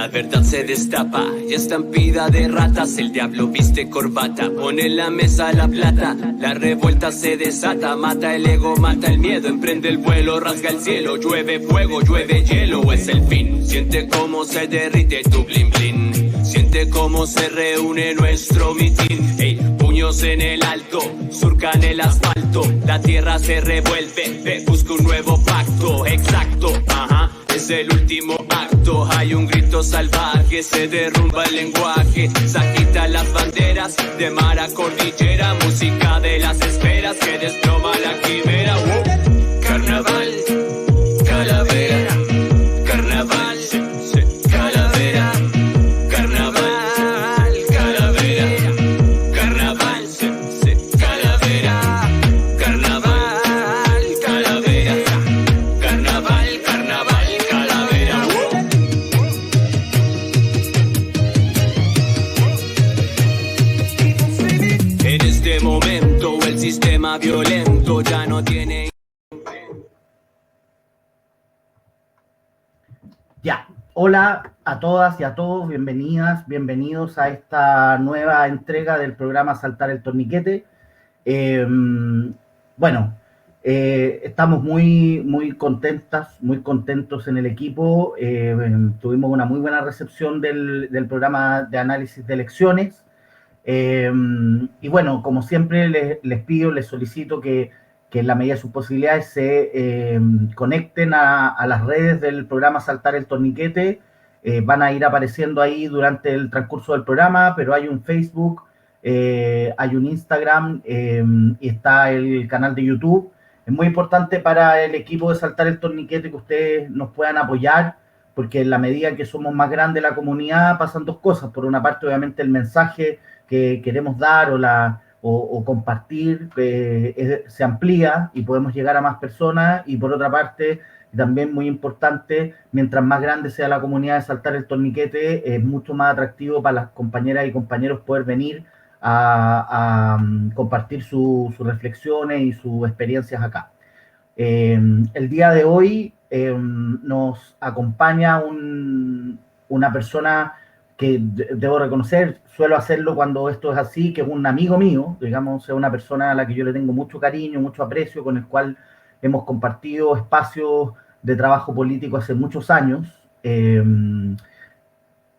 La verdad se destapa y estampida de ratas. El diablo viste corbata, pone en la mesa la plata. La revuelta se desata, mata el ego, mata el miedo. Emprende el vuelo, rasga el cielo. Llueve fuego, llueve hielo, es el fin. Siente cómo se derrite tu blin blin. Siente cómo se reúne nuestro mitin. Ey, puños en el alto, surcan el asfalto. La tierra se revuelve, busca un nuevo pacto. Exacto, ajá. Es el último acto, hay un grito salvaje, se derrumba el lenguaje, se agitan las banderas de mar a cordillera, música de las esferas que desploma la quimera. Carnaval, calavera, carnaval, calavera, carnaval, calavera, carnaval, calavera, carnaval, calavera, carnaval, carnaval. En este momento el sistema violento ya no tiene... Ya, hola a todas y a todos, bienvenidas, bienvenidos a esta nueva entrega del programa Saltar el Torniquete. Estamos muy contentos en el equipo. Tuvimos una muy buena recepción del programa de análisis de elecciones. Y bueno, como siempre les solicito que en la medida de sus posibilidades se conecten a las redes del programa Saltar el Torniquete. Van a ir apareciendo ahí durante el transcurso del programa, pero hay un Facebook, hay un Instagram y está el canal de YouTube. Es muy importante para el equipo de Saltar el Torniquete que ustedes nos puedan apoyar, porque en la medida que somos más grandes la comunidad pasan dos cosas. Por una parte, obviamente, el mensaje que queremos dar o compartir se amplía y podemos llegar a más personas, y por otra parte, también muy importante, mientras más grande sea la comunidad de Saltar el Torniquete, es mucho más atractivo para las compañeras y compañeros poder venir a compartir sus reflexiones y sus experiencias acá. El día de hoy nos acompaña una persona que debo reconocer, suelo hacerlo cuando esto es así, que es un amigo mío, digamos, es una persona a la que yo le tengo mucho cariño, mucho aprecio, con el cual hemos compartido espacios de trabajo político hace muchos años,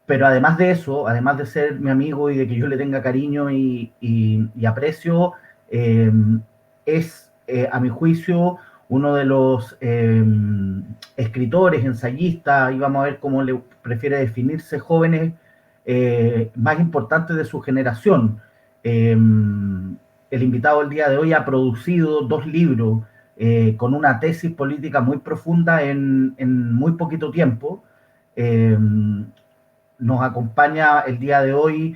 pero además de eso, además de ser mi amigo y de que yo le tenga cariño y aprecio, es, a mi juicio, uno de los escritores, ensayistas, y vamos a ver cómo le prefiere definirse, jóvenes más importantes de su generación. El invitado del día de hoy ha producido 2 libros con una tesis política muy profunda en muy poquito tiempo. Nos acompaña el día de hoy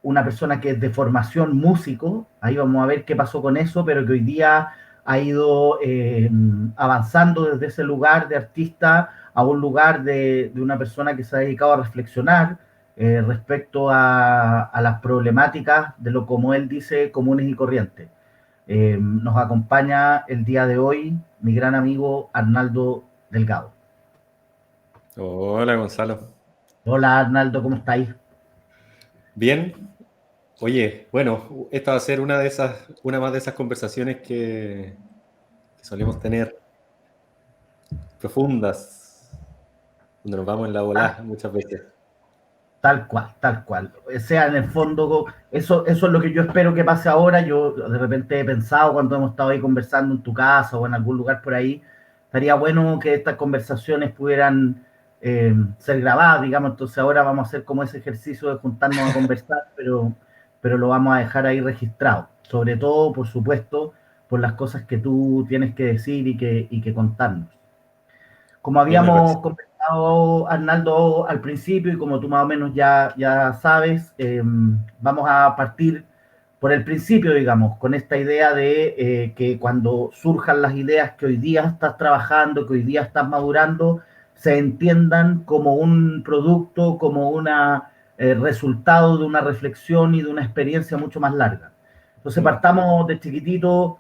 una persona que es de formación músico, ahí vamos a ver qué pasó con eso, pero que hoy día ha ido avanzando desde ese lugar de artista a un lugar de una persona que se ha dedicado a reflexionar respecto a las problemáticas de lo, como él dice, comunes y corrientes. Nos acompaña el día de hoy mi gran amigo Arnaldo Delgado. Hola, Gonzalo. Hola Arnaldo, ¿cómo estáis? Bien. Oye, bueno, esta va a ser una más de esas conversaciones que solemos tener, profundas, donde nos vamos en la volada muchas veces. Tal cual. O sea, en el fondo, eso es lo que yo espero que pase ahora. Yo de repente he pensado cuando hemos estado ahí conversando en tu casa o en algún lugar por ahí, estaría bueno que estas conversaciones pudieran ser grabadas, digamos. Entonces ahora vamos a hacer como ese ejercicio de juntarnos a conversar, pero lo vamos a dejar ahí registrado. Sobre todo, por supuesto, por las cosas que tú tienes que decir y que contarnos. Como habíamos conversado, Arnaldo, al principio, y como tú más o menos ya sabes, vamos a partir por el principio, digamos, con esta idea de que cuando surjan las ideas que hoy día estás trabajando, que hoy día estás madurando, se entiendan como un producto, como un resultado de una reflexión y de una experiencia mucho más larga. Entonces partamos de chiquitito.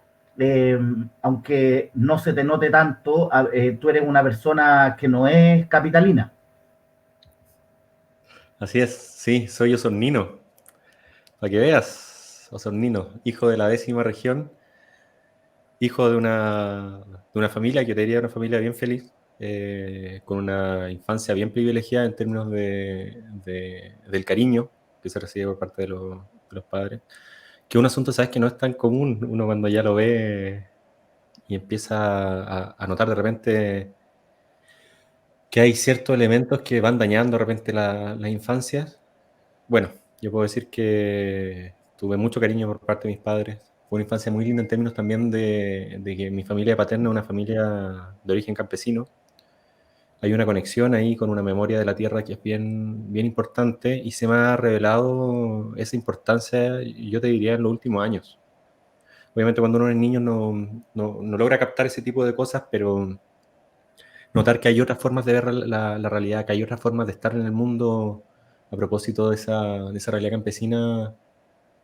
Aunque no se te note tanto, tú eres una persona que no es capitalina. Así es, sí, soy osornino. Para que veas, osornino, hijo de la 10ª región, hijo de una familia, que te diría una familia bien feliz, con una infancia bien privilegiada en términos del cariño que se recibe por parte de los padres. Que un asunto, sabes, que no es tan común. Uno cuando ya lo ve y empieza a notar de repente que hay ciertos elementos que van dañando de repente las infancias. Bueno, yo puedo decir que tuve mucho cariño por parte de mis padres. Fue una infancia muy linda en términos también de que mi familia paterna es una familia de origen campesino. Hay una conexión ahí con una memoria de la tierra que es bien, bien importante, y se me ha revelado esa importancia, yo te diría, en los últimos años. Obviamente cuando uno es niño no logra captar ese tipo de cosas, pero notar que hay otras formas de ver la realidad, que hay otras formas de estar en el mundo a propósito de esa realidad campesina,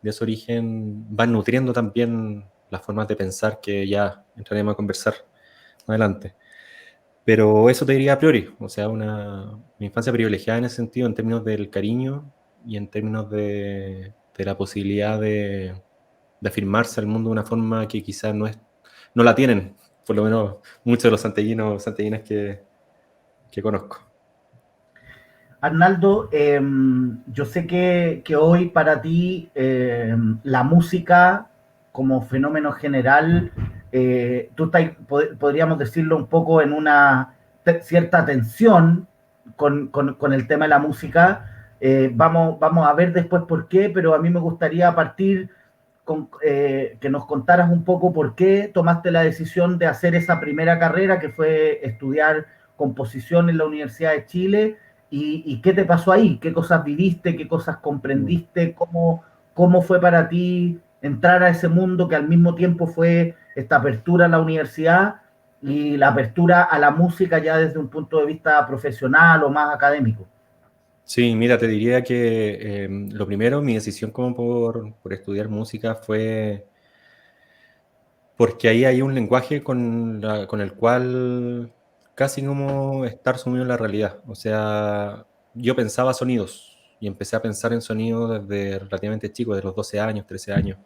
de ese origen, van nutriendo también las formas de pensar que ya entraremos a conversar más adelante. Pero eso te diría a priori, o sea, una infancia privilegiada en ese sentido, en términos del cariño y en términos de la posibilidad de afirmarse al mundo de una forma que quizás no la tienen, por lo menos muchos de los santellinos, santellinas que conozco. Arnaldo, yo sé que hoy para ti la música como fenómeno general, tú estás, podríamos decirlo un poco en una cierta tensión con el tema de la música. Vamos a ver después por qué, pero a mí me gustaría partir con, que nos contaras un poco por qué tomaste la decisión de hacer esa primera carrera que fue estudiar composición en la Universidad de Chile. Y qué te pasó ahí? ¿Qué cosas viviste? ¿Qué cosas comprendiste? ¿Cómo fue para ti entrar a ese mundo que al mismo tiempo fue esta apertura a la universidad y la apertura a la música ya desde un punto de vista profesional o más académico? Sí, mira, te diría que lo primero, mi decisión como por estudiar música fue porque ahí hay un lenguaje con el cual casi como estar sumido en la realidad. O sea, yo pensaba sonidos y empecé a pensar en sonidos desde relativamente chico, desde los 12 años, 13 años.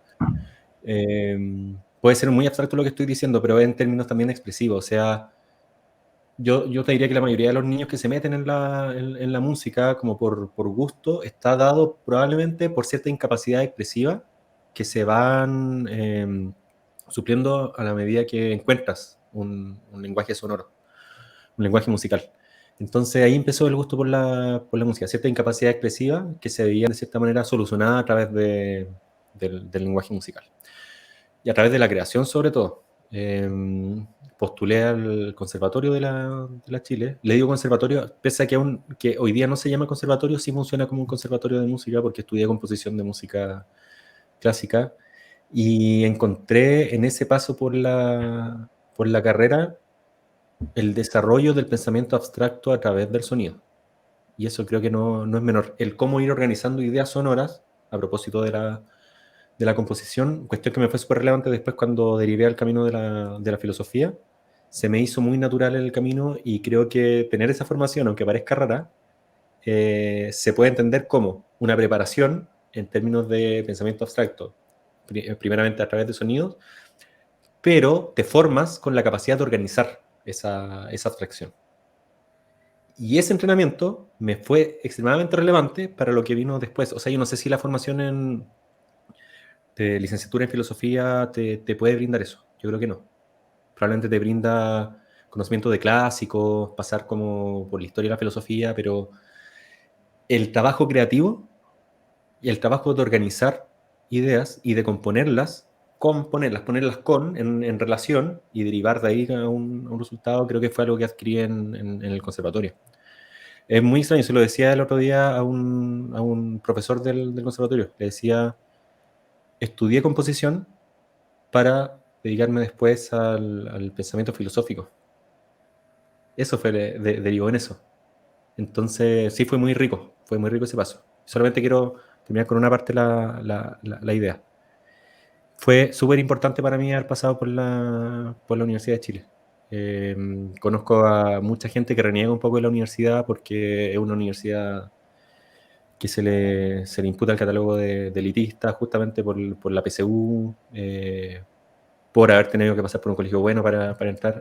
Puede ser muy abstracto lo que estoy diciendo, pero en términos también expresivos. O sea, yo te diría que la mayoría de los niños que se meten en la música como por gusto está dado probablemente por cierta incapacidad expresiva que se van supliendo a la medida que encuentras un lenguaje sonoro, un lenguaje musical. Entonces ahí empezó el gusto por la música, cierta incapacidad expresiva que se veía de cierta manera solucionada a través del lenguaje musical y a través de la creación sobre todo. Postulé al conservatorio de la Chile. Le digo conservatorio, pese a que hoy día no se llama conservatorio, sí funciona como un conservatorio de música porque estudié composición de música clásica y encontré en ese paso por la carrera el desarrollo del pensamiento abstracto a través del sonido. Y eso creo que no es menor. El cómo ir organizando ideas sonoras a propósito de la composición, cuestión que me fue súper relevante después cuando derivé al camino de la filosofía, se me hizo muy natural el camino y creo que tener esa formación, aunque parezca rara, se puede entender como una preparación en términos de pensamiento abstracto, primeramente a través de sonidos, pero te formas con la capacidad de organizar esa abstracción. Y ese entrenamiento me fue extremadamente relevante para lo que vino después. O sea, yo no sé si la formación de licenciatura en filosofía te puede brindar eso. Yo creo que no. Probablemente te brinda conocimiento de clásicos, pasar como por la historia de la filosofía, pero el trabajo creativo y el trabajo de organizar ideas y de componerlas, ponerlas en relación y derivar de ahí a un resultado, creo que fue algo que adquirí en el conservatorio. Es muy extraño, se lo decía el otro día a un profesor del conservatorio. Le decía, estudié composición para dedicarme después al pensamiento filosófico. Eso derivó en eso. Entonces, sí, fue muy rico ese paso. Solamente quiero terminar con una parte la idea. Fue súper importante para mí haber pasado por la Universidad de Chile. Conozco a mucha gente que reniega un poco de la universidad porque es una universidad que se le imputa el catálogo de elitista justamente por la PSU, por haber tenido que pasar por un colegio bueno para entrar.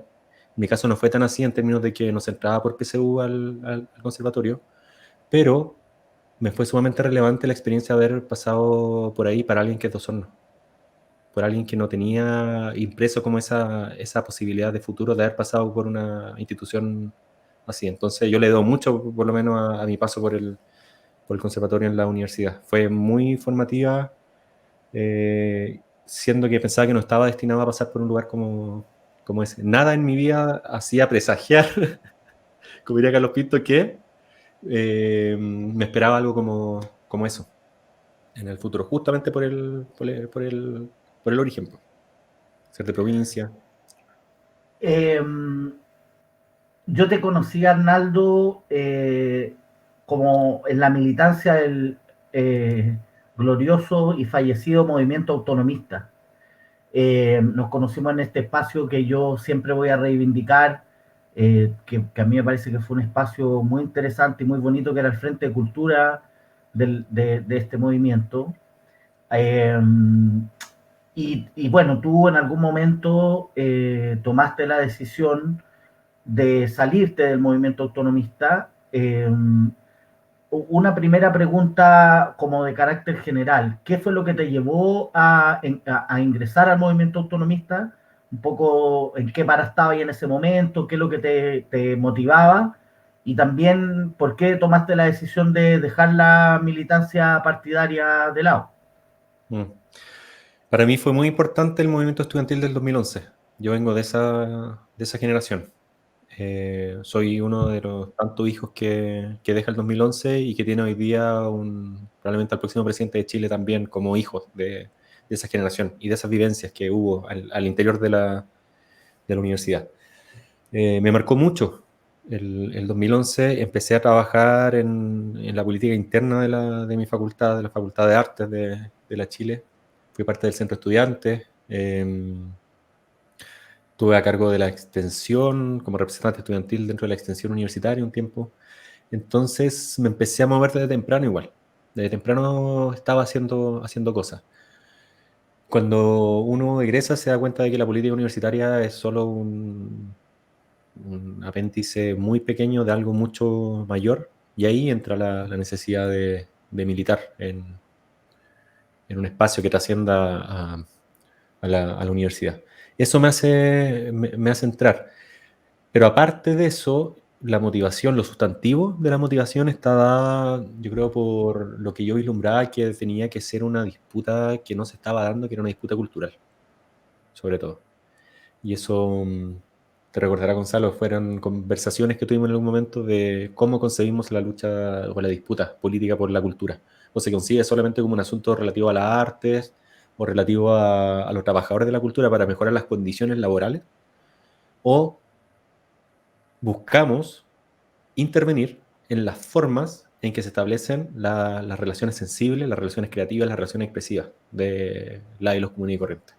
En mi caso no fue tan así en términos de que no se entraba por PSU al conservatorio, pero me fue sumamente relevante la experiencia de haber pasado por ahí para alguien que es de Osorno, por alguien que no tenía impreso como esa posibilidad de futuro de haber pasado por una institución así. Entonces yo le doy mucho, por lo menos, a mi paso por el conservatorio en la universidad. Fue muy formativa, siendo que pensaba que no estaba destinado a pasar por un lugar como ese. Nada en mi vida hacía presagiar, como diría Carlos Pinto, que me esperaba algo como eso en el futuro, justamente por el origen, ser de provincia. Yo te conocí, Arnaldo, como en la militancia del glorioso y fallecido movimiento autonomista. Nos conocimos en este espacio que yo siempre voy a reivindicar, que a mí me parece que fue un espacio muy interesante y muy bonito, que era el Frente de Cultura de este movimiento. Eh, y bueno, tú en algún momento tomaste la decisión de salirte del movimiento autonomista. Una primera pregunta como de carácter general. ¿Qué fue lo que te llevó a ingresar al movimiento autonomista? Un poco en qué para estaba ahí en ese momento, qué es lo que te motivaba y también por qué tomaste la decisión de dejar la militancia partidaria de lado. Mm. Para mí fue muy importante el movimiento estudiantil del 2011. Yo vengo de esa generación. Soy uno de los tantos hijos que deja el 2011 y que tiene hoy día probablemente al próximo presidente de Chile también como hijos de esa generación y de esas vivencias que hubo al interior de la universidad. Me marcó mucho el 2011. Empecé a trabajar en la política interna de mi facultad, de la Facultad de Artes de la Chile. Fui parte del centro estudiante. Estuve a cargo de la extensión, como representante estudiantil dentro de la extensión universitaria un tiempo. Entonces me empecé a mover desde temprano igual. Desde temprano estaba haciendo cosas. Cuando uno egresa se da cuenta de que la política universitaria es solo un apéndice muy pequeño de algo mucho mayor, y ahí entra la necesidad de militar en un espacio que trascienda a la universidad. Eso me hace entrar. Pero aparte de eso, la motivación, lo sustantivo de la motivación está dada, yo creo, por lo que yo vislumbraba que tenía que ser una disputa que no se estaba dando, que era una disputa cultural, sobre todo. Y eso, te recordará, Gonzalo, fueron conversaciones que tuvimos en algún momento de cómo concebimos la lucha o la disputa política por la cultura. O se consigue solamente como un asunto relativo a las artes o relativo a los trabajadores de la cultura para mejorar las condiciones laborales, o buscamos intervenir en las formas en que se establecen las relaciones sensibles, las relaciones creativas, las relaciones expresivas de los comunes y corrientes.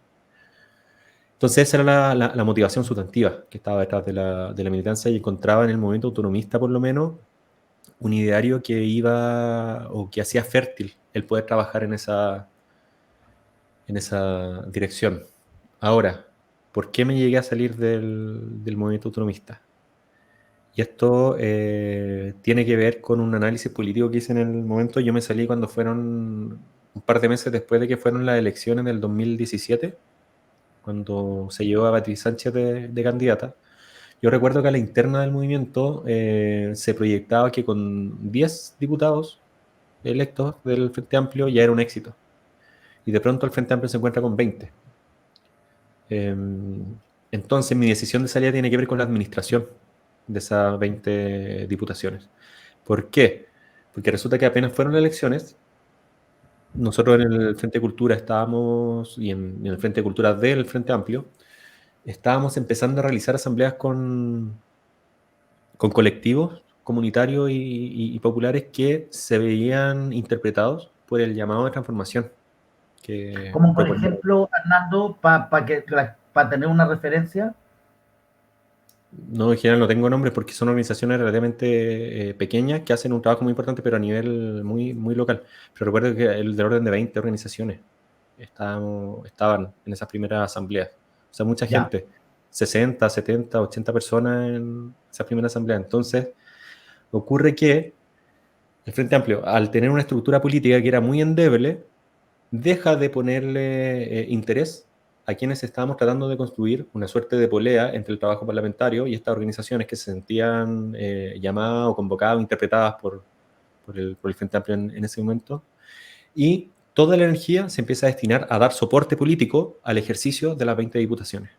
Entonces esa era la motivación sustantiva que estaba detrás de la militancia, y encontraba en el movimiento autonomista, por lo menos, un ideario que iba o que hacía fértil el poder trabajar en esa dirección. Ahora, ¿por qué me llegué a salir del movimiento autonomista? Y esto tiene que ver con un análisis político que hice en el momento. Yo me salí cuando fueron un par de meses después de que fueron las elecciones del 2017, cuando se llevó a Beatriz Sánchez de candidata. Yo recuerdo que a la interna del movimiento se proyectaba que con 10 diputados electos del Frente Amplio ya era un éxito. Y de pronto el Frente Amplio se encuentra con 20. Entonces mi decisión de salida tiene que ver con la administración de esas 20 diputaciones. ¿Por qué? Porque resulta que apenas fueron las elecciones, nosotros en el Frente de Cultura estábamos, y en el Frente de Cultura del Frente Amplio, estábamos empezando a realizar asambleas con colectivos comunitarios y populares que se veían interpretados por el llamado de transformación. Como por ejemplo, Arnaldo, para tener una referencia. No, en general no tengo nombres porque son organizaciones relativamente pequeñas que hacen un trabajo muy importante, pero a nivel muy, muy local. Pero recuerdo que el del orden de 20 organizaciones estaban en esas primeras asambleas. O sea, mucha Ya, gente, 60, 70, 80 personas en esas primeras asambleas. Entonces, ocurre que el Frente Amplio, al tener una estructura política que era muy endeble, deja de ponerle interés a quienes estábamos tratando de construir una suerte de polea entre el trabajo parlamentario y estas organizaciones que se sentían llamadas o convocadas o interpretadas por el Frente Amplio en ese momento. Y toda la energía se empieza a destinar a dar soporte político al ejercicio de las 20 diputaciones.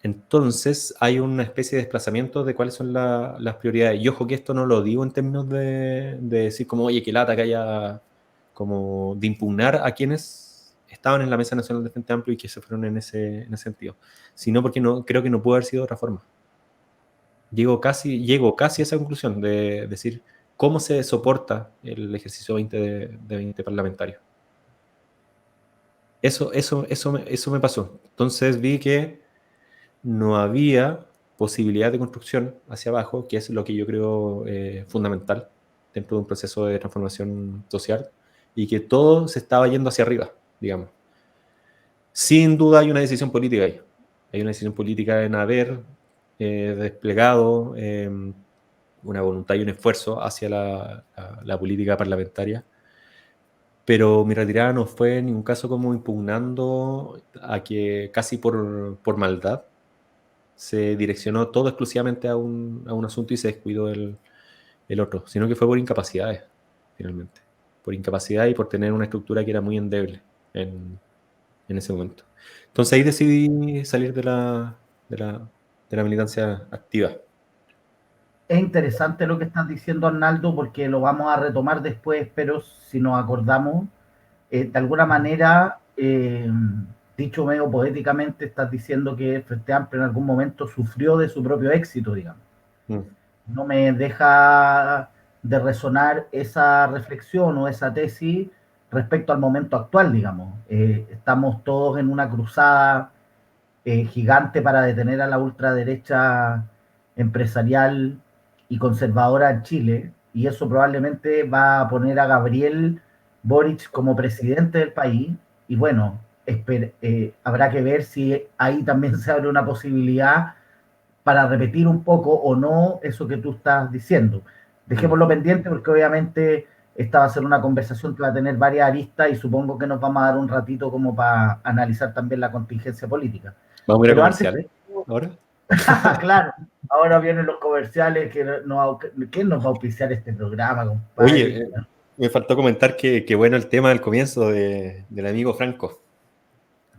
Entonces hay una especie de desplazamiento de cuáles son las prioridades. Y ojo que esto no lo digo en términos de decir como, oye, que lata que haya, como de impugnar a quienes estaban en la Mesa Nacional de Frente Amplio y que se fueron en ese sentido, sino porque creo que no pudo haber sido de otra forma. Llego casi a esa conclusión de decir cómo se soporta el ejercicio 20 de 20 parlamentarios. Eso me pasó. Entonces vi que no había posibilidad de construcción hacia abajo, que es lo que yo creo fundamental dentro de un proceso de transformación social, y que todo se estaba yendo hacia arriba, digamos. Sin duda hay una decisión política ahí. Hay una decisión política en haber desplegado una voluntad y un esfuerzo hacia la política parlamentaria, pero mi retirada no fue en ningún caso como impugnando a que casi por maldad se direccionó todo exclusivamente a un asunto y se descuidó el otro, sino que fue por incapacidades, finalmente. Por incapacidad y por tener una estructura que era muy endeble en ese momento. Entonces ahí decidí salir de la militancia activa. es interesante lo que estás diciendo, Arnaldo, porque lo vamos a retomar después, pero si nos acordamos, de alguna manera, dicho medio poéticamente, estás diciendo que el Frente Amplio en algún momento sufrió de su propio éxito, digamos. Mm. No me deja de resonar esa reflexión o esa tesis respecto al momento actual, digamos. Estamos todos en una cruzada gigante para detener a la ultraderecha empresarial y conservadora en Chile, y eso probablemente va a poner a Gabriel Boric como presidente del país, y bueno, habrá que ver si ahí también se abre una posibilidad para repetir un poco o no eso que tú estás diciendo. Dejémoslo pendiente porque obviamente esta va a ser una conversación que va a tener varias aristas y supongo que nos vamos a dar un ratito como para analizar también la contingencia política. Vamos a ir a Pero antes, comerciales ahora. claro, ahora vienen los comerciales, ¿quién nos va a auspiciar este programa, Oye, compadre? me faltó comentar que bueno el tema del comienzo del amigo Franco.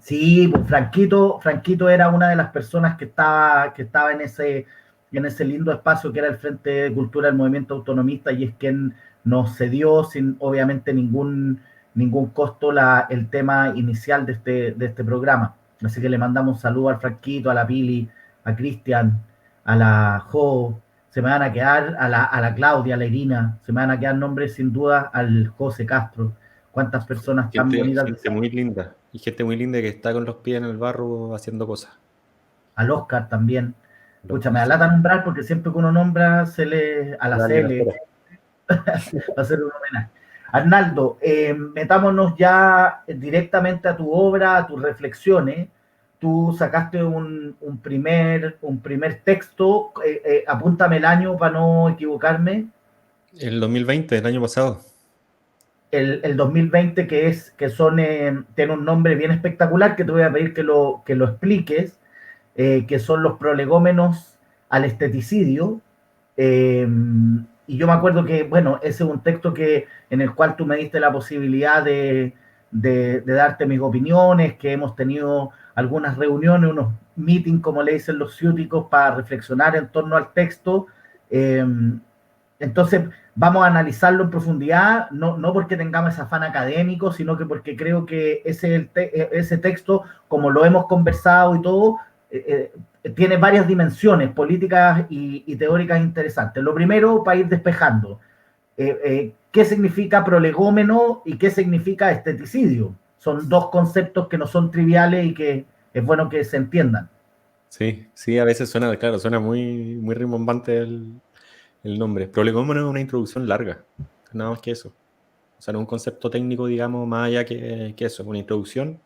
Sí, pues Franquito era una de las personas que estaba en ese lindo espacio que era el Frente de Cultura del Movimiento Autonomista y es quien nos cedió sin obviamente ningún costo el tema inicial de este programa. Así que le mandamos un saludo al Franquito, a la Pili, a Cristian, a la Jo, se me van a quedar, a la Claudia, a la Irina, se me van a quedar nombres sin duda al José Castro. Cuántas personas tan bonitas. Gente muy linda. Y gente muy linda que está con los pies en el barro haciendo cosas. Al Oscar también. Pucha, me da Sí. lata nombrar porque siempre que uno nombra a la Dale, Cele, espera. va a ser un homenaje. Arnaldo, metámonos ya directamente a tu obra, a tus reflexiones. Tú sacaste un primer texto, apúntame el año para no equivocarme, El 2020, el año pasado. el 2020, tiene un nombre bien espectacular que te voy a pedir que lo expliques, que son los prolegómenos al esteticidio. Y yo me acuerdo que, bueno, ese es un texto en el cual tú me diste la posibilidad de darte mis opiniones, que hemos tenido algunas reuniones, unos meetings, como le dicen los ciúticos, para reflexionar en torno al texto. Eh, entonces, vamos a analizarlo en profundidad, no porque tengamos ese afán académico, sino que porque creo que ese texto, como lo hemos conversado y todo, tiene varias dimensiones políticas y teóricas interesantes. Lo primero, para ir despejando, ¿qué significa prolegómeno y qué significa esteticidio? Son dos conceptos que no son triviales y que es bueno que se entiendan. Sí, sí, a veces suena, claro, suena muy, muy rimbombante el nombre. Prolegómeno es una introducción larga, nada más que eso. O sea, no es un concepto técnico, digamos, más allá que eso, una introducción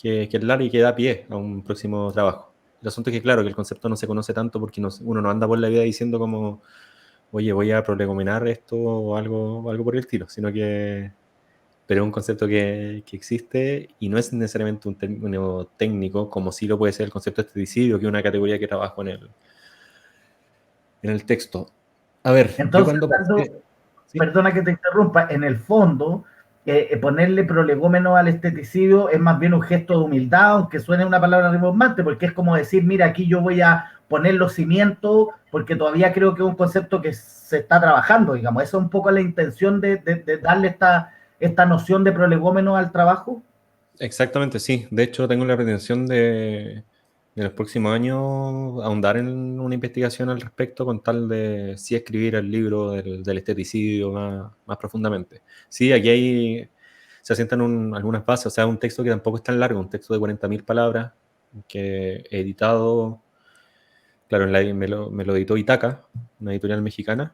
que es larga y que da pie a un próximo trabajo. El asunto es que, claro, que el concepto no se conoce tanto porque uno no anda por la vida diciendo como, oye, voy a prolegomenar esto o algo por el estilo, sino que, pero es un concepto que existe y no es necesariamente un término técnico, como sí lo puede ser el concepto de esteticidio, que es una categoría que trabajo en el texto. A ver, yo Entonces, cuando pasé... ¿Sí? perdona que te interrumpa, en el fondo, ponerle prolegómeno al esteticidio es más bien un gesto de humildad, aunque suene una palabra rimbombante, porque es como decir, mira, aquí yo voy a poner los cimientos, porque todavía creo que es un concepto que se está trabajando, digamos. Esa es un poco la intención de darle esta noción de prolegómeno al trabajo. Exactamente, sí. De hecho, tengo la pretensión de los próximos años ahondar en una investigación al respecto con tal de sí escribir el libro del esteticidio más profundamente. Sí, aquí se asientan algunas bases, o sea, un texto que tampoco es tan largo, un texto de 40.000 palabras, que he editado, claro, me lo editó Itaca, una editorial mexicana,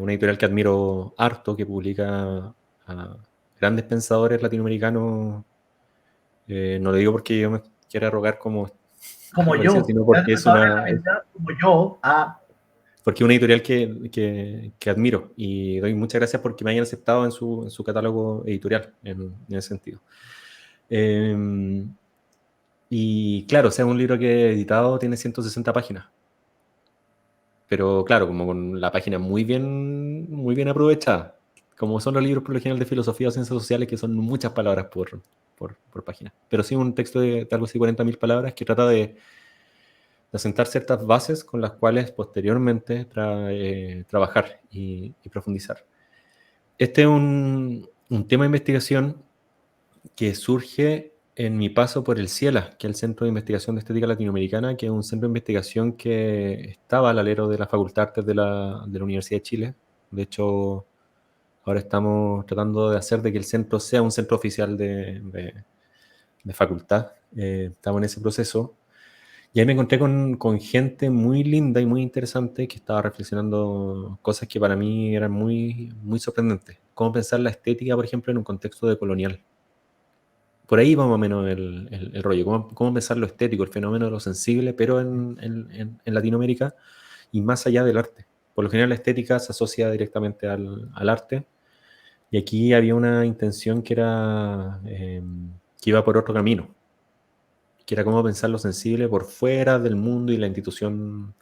una editorial que admiro harto, que publica a grandes pensadores latinoamericanos. No lo digo porque yo me quiera rogar como Como algo parecido, yo, sino porque es como yo, porque una editorial que admiro y doy muchas gracias porque me hayan aceptado en su catálogo editorial en ese sentido. Y claro, o sea, un libro que he editado tiene 160 páginas, pero claro, como con la página muy bien aprovechada, como son los libros por lo general de filosofía o ciencias sociales, que son muchas palabras por página. Pero sí un texto de algo así 40.000 palabras que trata de asentar ciertas bases con las cuales posteriormente trabajar y profundizar. Este es un tema de investigación que surge en mi paso por el CIELA, que es el Centro de Investigación de Estética Latinoamericana, que es un centro de investigación que estaba al alero de la Facultad de Artes de la Universidad de Chile. De hecho, ahora estamos tratando de hacer de que el centro sea un centro oficial de facultad. Estamos en ese proceso. Y ahí me encontré con gente muy linda y muy interesante que estaba reflexionando cosas que para mí eran muy, muy sorprendentes. Cómo pensar la estética, por ejemplo, en un contexto de colonial. Por ahí va más o menos el rollo. Cómo pensar lo estético, el fenómeno de lo sensible, pero en Latinoamérica y más allá del arte. Por lo general la estética se asocia directamente al arte. Y aquí había una intención que era que iba por otro camino, que era cómo pensar lo sensible por fuera del mundo y la institución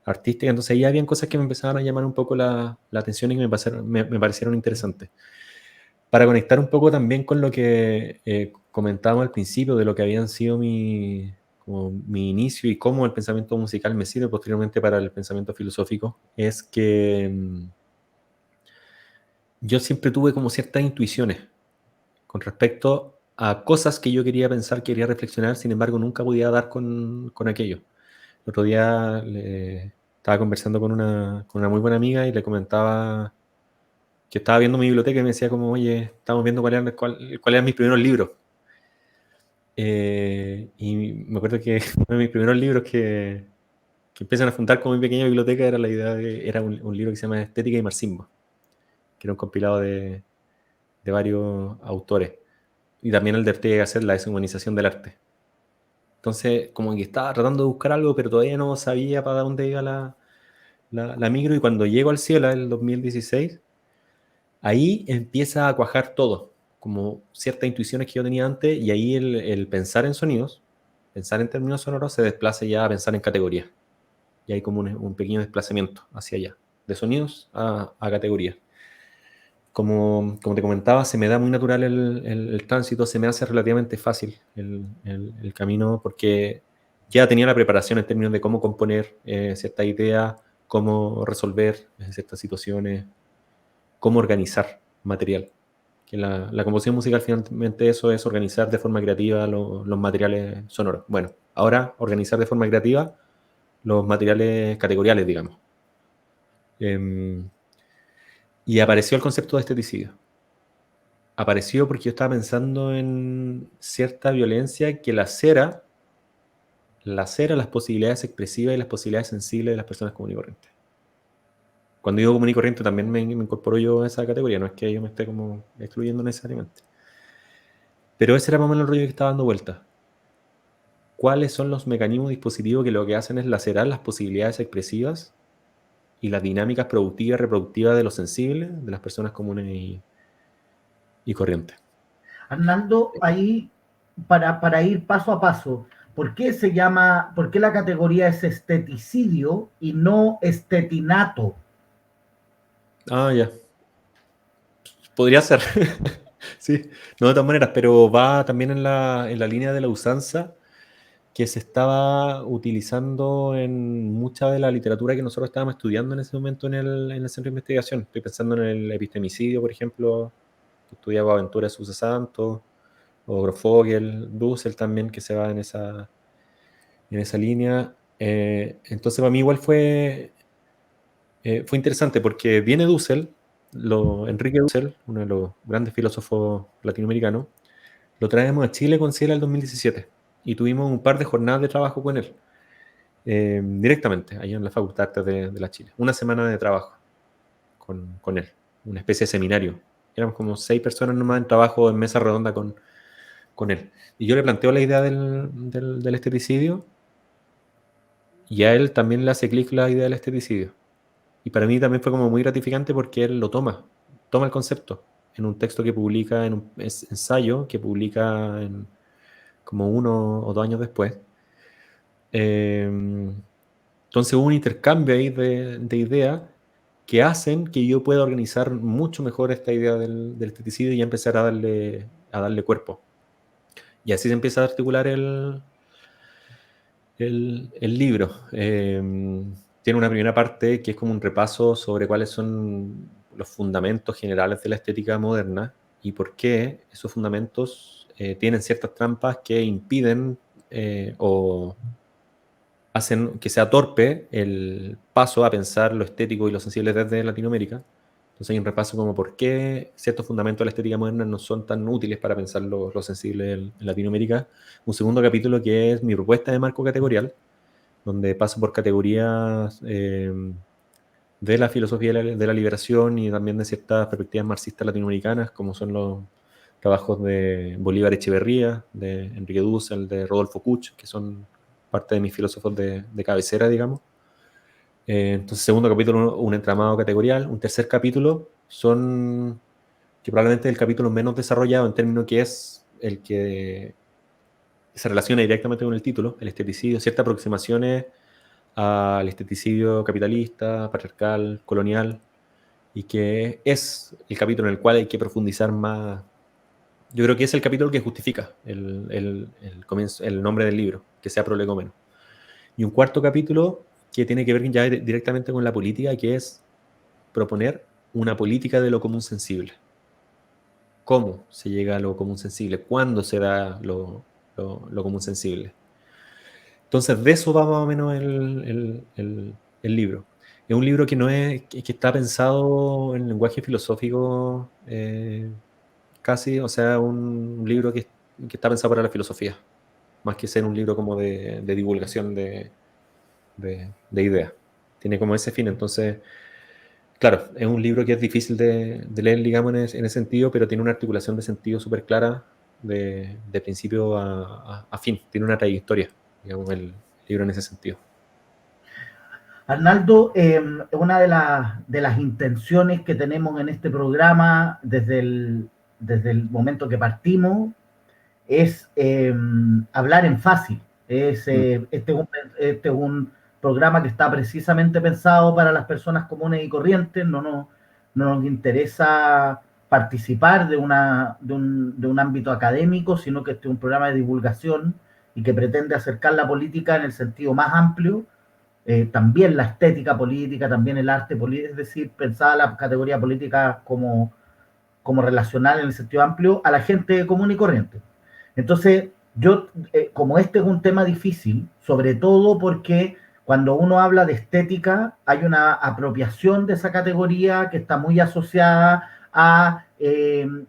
artística. Entonces ahí habían cosas que me empezaban a llamar un poco la atención y que me parecieron interesantes. Para conectar un poco también con lo que comentábamos al principio de lo que habían sido como mi inicio y cómo el pensamiento musical me sirve posteriormente para el pensamiento filosófico, es que yo siempre tuve como ciertas intuiciones con respecto a cosas que yo quería pensar, quería reflexionar, sin embargo nunca podía dar con aquello. El otro día estaba conversando con una muy buena amiga y le comentaba que estaba viendo mi biblioteca y me decía como, oye, estamos viendo cuáles eran mis primeros libros. Y me acuerdo que uno de mis primeros libros que empiezan a fundar como mi pequeña biblioteca era la idea era un libro que se llama Estética y Marxismo, que era un compilado de varios autores. Y también el de Ortega y Gasset, la deshumanización del arte. Entonces, como que estaba tratando de buscar algo, pero todavía no sabía para dónde iba la micro. Y cuando llego al Cielo, el 2016, ahí empieza a cuajar todo, como ciertas intuiciones que yo tenía antes, y ahí el pensar en sonidos, pensar en términos sonoros, se desplaza ya a pensar en categorías. Y hay como un pequeño desplazamiento hacia allá, de sonidos a categorías. Como te comentaba, se me da muy natural el tránsito, se me hace relativamente fácil el camino, porque ya tenía la preparación en términos de cómo componer cierta idea, cómo resolver ciertas situaciones, cómo organizar material. Que la composición musical finalmente eso es organizar de forma creativa los materiales sonoros. Bueno, ahora organizar de forma creativa los materiales categoriales, digamos. Y apareció el concepto de esteticidad. Apareció porque yo estaba pensando en cierta violencia que la cera lacera las posibilidades expresivas y las posibilidades sensibles de las personas comunes y corrientes. Cuando digo común y corriente también me incorporo yo a esa categoría, no es que yo me esté como excluyendo necesariamente. Pero ese era más o menos el rollo que estaba dando vuelta. ¿Cuáles son los mecanismos dispositivos que lo que hacen es lacerar las posibilidades expresivas y las dinámicas productivas y reproductivas de los sensibles, de las personas comunes y corrientes? Arnaldo, ahí, para ir paso a paso, ¿por qué la categoría es esteticidio y no estetinato? Ah, ya. Podría ser. Sí, no de todas maneras, pero va también en la línea de la usanza que se estaba utilizando en mucha de la literatura que nosotros estábamos estudiando en ese momento en el centro de investigación. Estoy pensando en el epistemicidio, por ejemplo, que estudiaba Aventura de Sousa Santos, o Grofogel, Dussel también, que se va en esa línea. Entonces, para mí igual fue interesante porque viene Dussel, Enrique Dussel, uno de los grandes filósofos latinoamericanos, lo traemos a Chile con Cielo el 2017 y tuvimos un par de jornadas de trabajo con él, directamente, allá en la Facultad de Artes de la Chile. Una semana de trabajo con él, una especie de seminario. Éramos como 6 personas nomás en trabajo en mesa redonda con él. Y yo le planteo la idea del esteticidio y a él también le hace clic la idea del esteticidio. Y para mí también fue como muy gratificante porque él lo toma el concepto en un texto que publica, en un ensayo que publica como 1 o 2 años después. Entonces hubo un intercambio ahí de ideas que hacen que yo pueda organizar mucho mejor esta idea del esteticidad y empezar a darle cuerpo. Y así se empieza a articular el libro. Tiene una primera parte que es como un repaso sobre cuáles son los fundamentos generales de la estética moderna y por qué esos fundamentos tienen ciertas trampas que impiden o hacen que sea torpe el paso a pensar lo estético y lo sensible desde Latinoamérica. Entonces hay un repaso como por qué ciertos fundamentos de la estética moderna no son tan útiles para pensar lo sensible en Latinoamérica. Un segundo capítulo que es mi propuesta de marco categorial, donde paso por categorías de la filosofía de la liberación y también de ciertas perspectivas marxistas latinoamericanas, como son los trabajos de Bolívar Echeverría, de Enrique Dussel, de Rodolfo Kuch, que son parte de mis filósofos de cabecera, digamos. Entonces, segundo capítulo, un entramado categorial. Un tercer capítulo que probablemente es el capítulo menos desarrollado en términos que es el que se relaciona directamente con el título, el esteticidio, ciertas aproximaciones al esteticidio capitalista, patriarcal, colonial, y que es el capítulo en el cual hay que profundizar más. Yo creo que es el capítulo que justifica el nombre del libro, que sea prolegómeno. Y un cuarto capítulo que tiene que ver ya directamente con la política, que es proponer una política de lo común sensible. ¿Cómo se llega a lo común sensible? ¿Cuándo se da lo común sensible? Entonces, de eso va más o menos el libro. Es un libro que no es que está pensado en lenguaje filosófico casi, o sea, un libro que está pensado para la filosofía, más que ser un libro como de divulgación de ideas. Tiene como ese fin, entonces, claro, es un libro que es difícil de leer, digamos, en ese sentido, pero tiene una articulación de sentido súper clara de principio a fin, tiene una trayectoria, digamos, el libro en ese sentido. Arnaldo, una de las intenciones que tenemos en este programa desde el momento que partimos es hablar en fácil. Este es un programa que está precisamente pensado para las personas comunes y corrientes. No nos interesa participar de un ámbito académico, sino que este es un programa de divulgación y que pretende acercar la política en el sentido más amplio. También la estética política, también el arte político, es decir, pensar la categoría política como relacional en el sentido amplio a la gente común y corriente. Entonces, como este es un tema difícil, sobre todo porque cuando uno habla de estética, hay una apropiación de esa categoría que está muy asociada a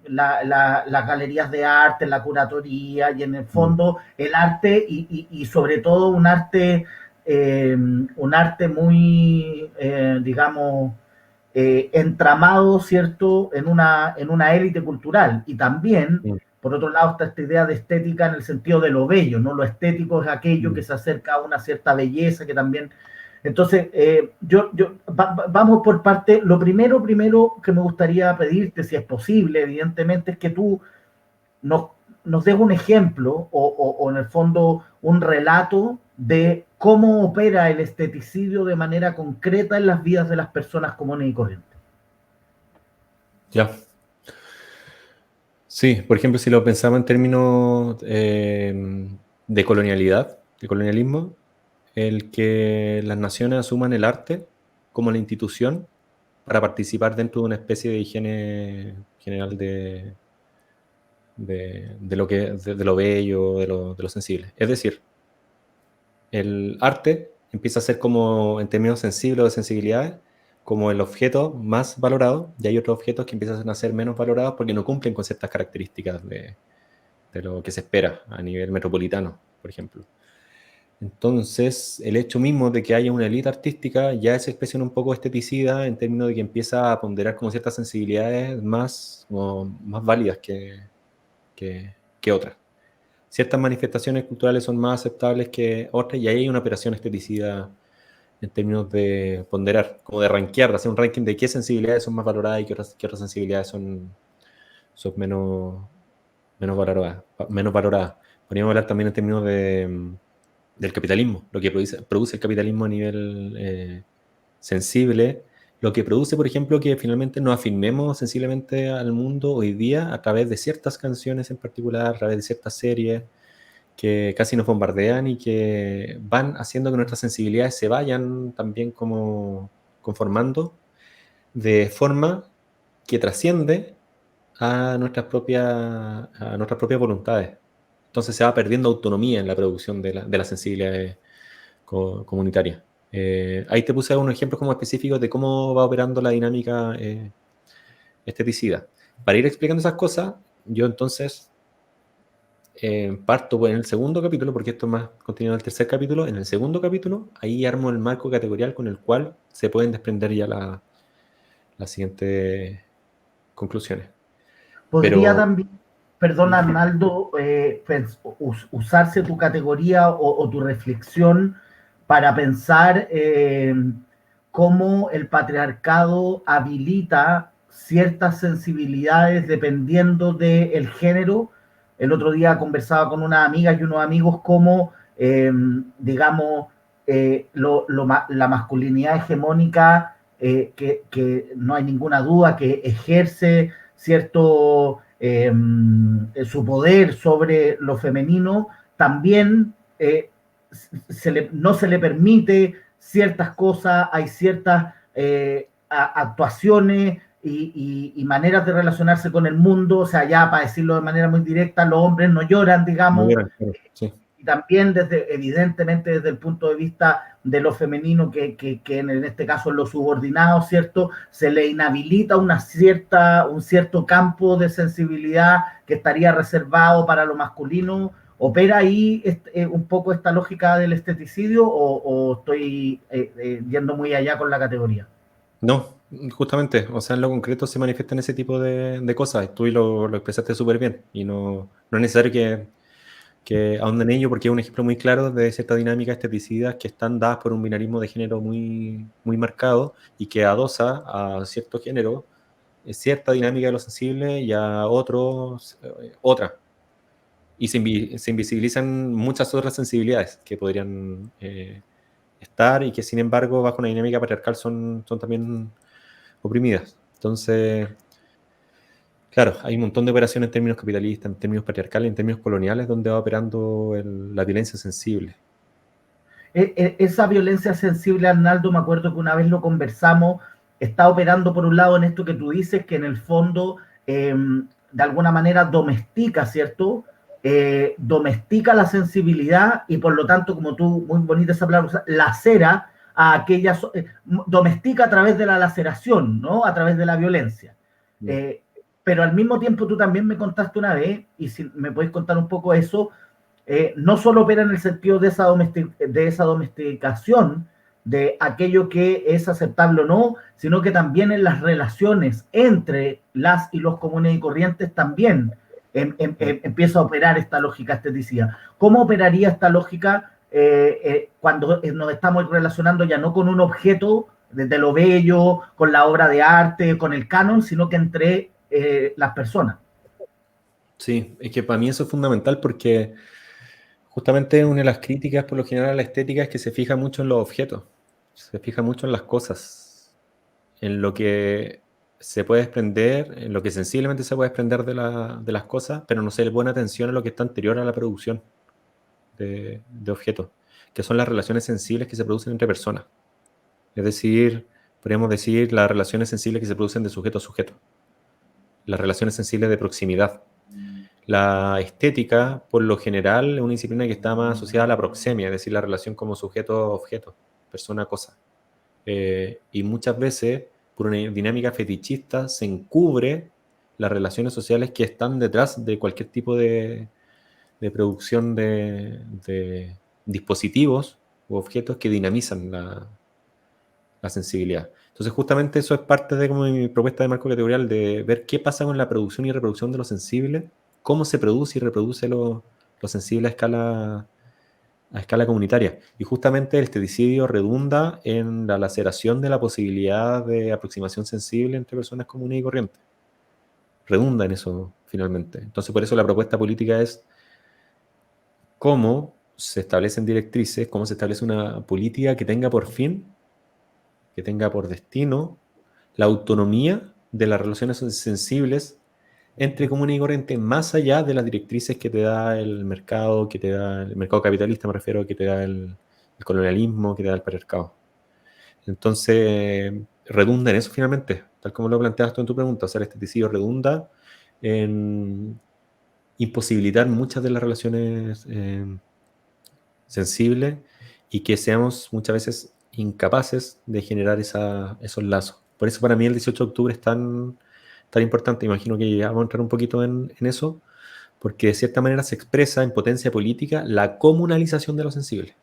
las galerías de arte, la curatoría y en el fondo el arte y sobre todo un arte muy, digamos, entramado, ¿cierto?, en una élite cultural. Y también, por otro lado, está esta idea de estética en el sentido de lo bello, ¿no? Lo estético es aquello que se acerca a una cierta belleza que también... Entonces, vamos por parte. Lo primero que me gustaría pedirte, si es posible, evidentemente, es que tú nos des un ejemplo o en el fondo un relato de cómo opera el esteticidio de manera concreta en las vidas de las personas comunes y corrientes. Ya. Sí, por ejemplo, si lo pensamos en términos de colonialidad, de colonialismo, el que las naciones asuman el arte como la institución para participar dentro de una especie de higiene general de lo bello, de lo sensible. Es decir, el arte empieza a ser como, en términos sensibles o de sensibilidades, como el objeto más valorado, y hay otros objetos que empiezan a ser menos valorados porque no cumplen con ciertas características de lo que se espera a nivel metropolitano, por ejemplo. Entonces, el hecho mismo de que haya una élite artística ya es expresión un poco esteticida en términos de que empieza a ponderar como ciertas sensibilidades más válidas que otras. Ciertas manifestaciones culturales son más aceptables que otras y ahí hay una operación esteticida en términos de ponderar, como de rankear, de hacer un ranking de qué sensibilidades son más valoradas y qué otras sensibilidades son menos valoradas. Podríamos hablar también en términos del capitalismo, lo que produce el capitalismo a nivel sensible, lo que produce, por ejemplo, que finalmente nos afirmemos sensiblemente al mundo hoy día a través de ciertas canciones en particular, a través de ciertas series que casi nos bombardean y que van haciendo que nuestras sensibilidades se vayan también como conformando de forma que trasciende a nuestras propias voluntades. Entonces se va perdiendo autonomía en la producción de las sensibilidades comunitarias. Ahí te puse unos ejemplos como específicos de cómo va operando la dinámica esteticida. Para ir explicando esas cosas, yo entonces parto en el segundo capítulo, porque esto es más contenido del tercer capítulo. En el segundo capítulo, ahí armo el marco categorial con el cual se pueden desprender ya las siguientes conclusiones. Podría también, perdón, Arnaldo, usarse tu categoría o tu reflexión para pensar cómo el patriarcado habilita ciertas sensibilidades dependiendo del género. El otro día conversaba con unas amigas y unos amigos cómo, digamos, la masculinidad hegemónica, que no hay ninguna duda que ejerce cierto su poder sobre lo femenino, también no se le permite ciertas cosas, hay ciertas actuaciones y maneras de relacionarse con el mundo, o sea, ya para decirlo de manera muy directa, los hombres no lloran, digamos, sí. Y también evidentemente desde el punto de vista de lo femenino, que en este caso lo subordinado, ¿cierto? Se le inhabilita un cierto campo de sensibilidad que estaría reservado para lo masculino. ¿Opera ahí un poco esta lógica del esteticidio o estoy yendo muy allá con la categoría? No, justamente, o sea, en lo concreto se manifiestan ese tipo de cosas. Tú lo expresaste súper bien y no es necesario que ahonden en ello porque es un ejemplo muy claro de ciertas dinámicas esteticidas que están dadas por un binarismo de género muy, muy marcado y que adosa a cierto género cierta dinámica de lo sensible y a otros otra. Y se invisibilizan muchas otras sensibilidades que podrían estar y que sin embargo bajo una dinámica patriarcal son también oprimidas. Entonces, claro, hay un montón de operaciones en términos capitalistas, en términos patriarcales, en términos coloniales, donde va operando la violencia sensible. Esa violencia sensible, Arnaldo, me acuerdo que una vez lo conversamos, está operando por un lado en esto que tú dices, que en el fondo, de alguna manera, domestica, ¿cierto? Domestica la sensibilidad y por lo tanto, como tú, muy bonita esa palabra, lacera a aquellas, domestica a través de la laceración, ¿no? A través de la violencia. pero al mismo tiempo tú también me contaste una vez, y si me podéis contar un poco eso, no solo opera en el sentido de esa domesticación, de aquello que es aceptable o no, sino que también en las relaciones entre las y los comunes y corrientes también empieza a operar esta lógica esteticida. ¿Cómo operaría esta lógica cuando nos estamos relacionando ya no con un objeto desde lo bello, con la obra de arte, con el canon, sino que entre las personas? Sí, es que para mí eso es fundamental porque justamente una de las críticas por lo general a la estética es que se fija mucho en los objetos, se fija mucho en las cosas, en lo que se puede desprender, en lo que sensiblemente se puede desprender de las cosas, pero no se le pone atención a lo que está anterior a la producción de objetos, que son las relaciones sensibles que se producen entre personas. Es decir, podríamos decir las relaciones sensibles que se producen de sujeto a sujeto, las relaciones sensibles de proximidad. La estética, por lo general, es una disciplina que está más asociada a la proxemia, es decir, la relación como sujeto-objeto, persona-cosa. Y muchas veces, por una dinámica fetichista, se encubre las relaciones sociales que están detrás de cualquier tipo de producción de dispositivos u objetos que dinamizan la sensibilidad. Entonces, justamente eso es parte de como mi propuesta de marco categorial, de ver qué pasa con la producción y reproducción de lo sensible, cómo se produce y reproduce lo sensible a escala comunitaria. Y justamente el esteticidio redunda en la laceración de la posibilidad de aproximación sensible entre personas comunes y corrientes. Redunda en eso, finalmente. Entonces, por eso la propuesta política es cómo se establecen directrices, cómo se establece una política que tenga por fin, que tenga por destino, la autonomía de las relaciones sensibles entre común y corriente, más allá de las directrices que te da el mercado, que te da el mercado capitalista, me refiero, que te da el colonialismo, que te da el patriarcado. Entonces, redunda en eso finalmente, tal como lo planteas tú en tu pregunta. O sea, el esteticismo redunda en imposibilitar muchas de las relaciones sensibles y que seamos muchas veces incapaces de generar esos lazos. Por eso para mí el 18 de octubre es tan importante. Imagino que ya vamos a entrar un poquito en eso, porque de cierta manera se expresa en potencia política la comunalización de lo sensible.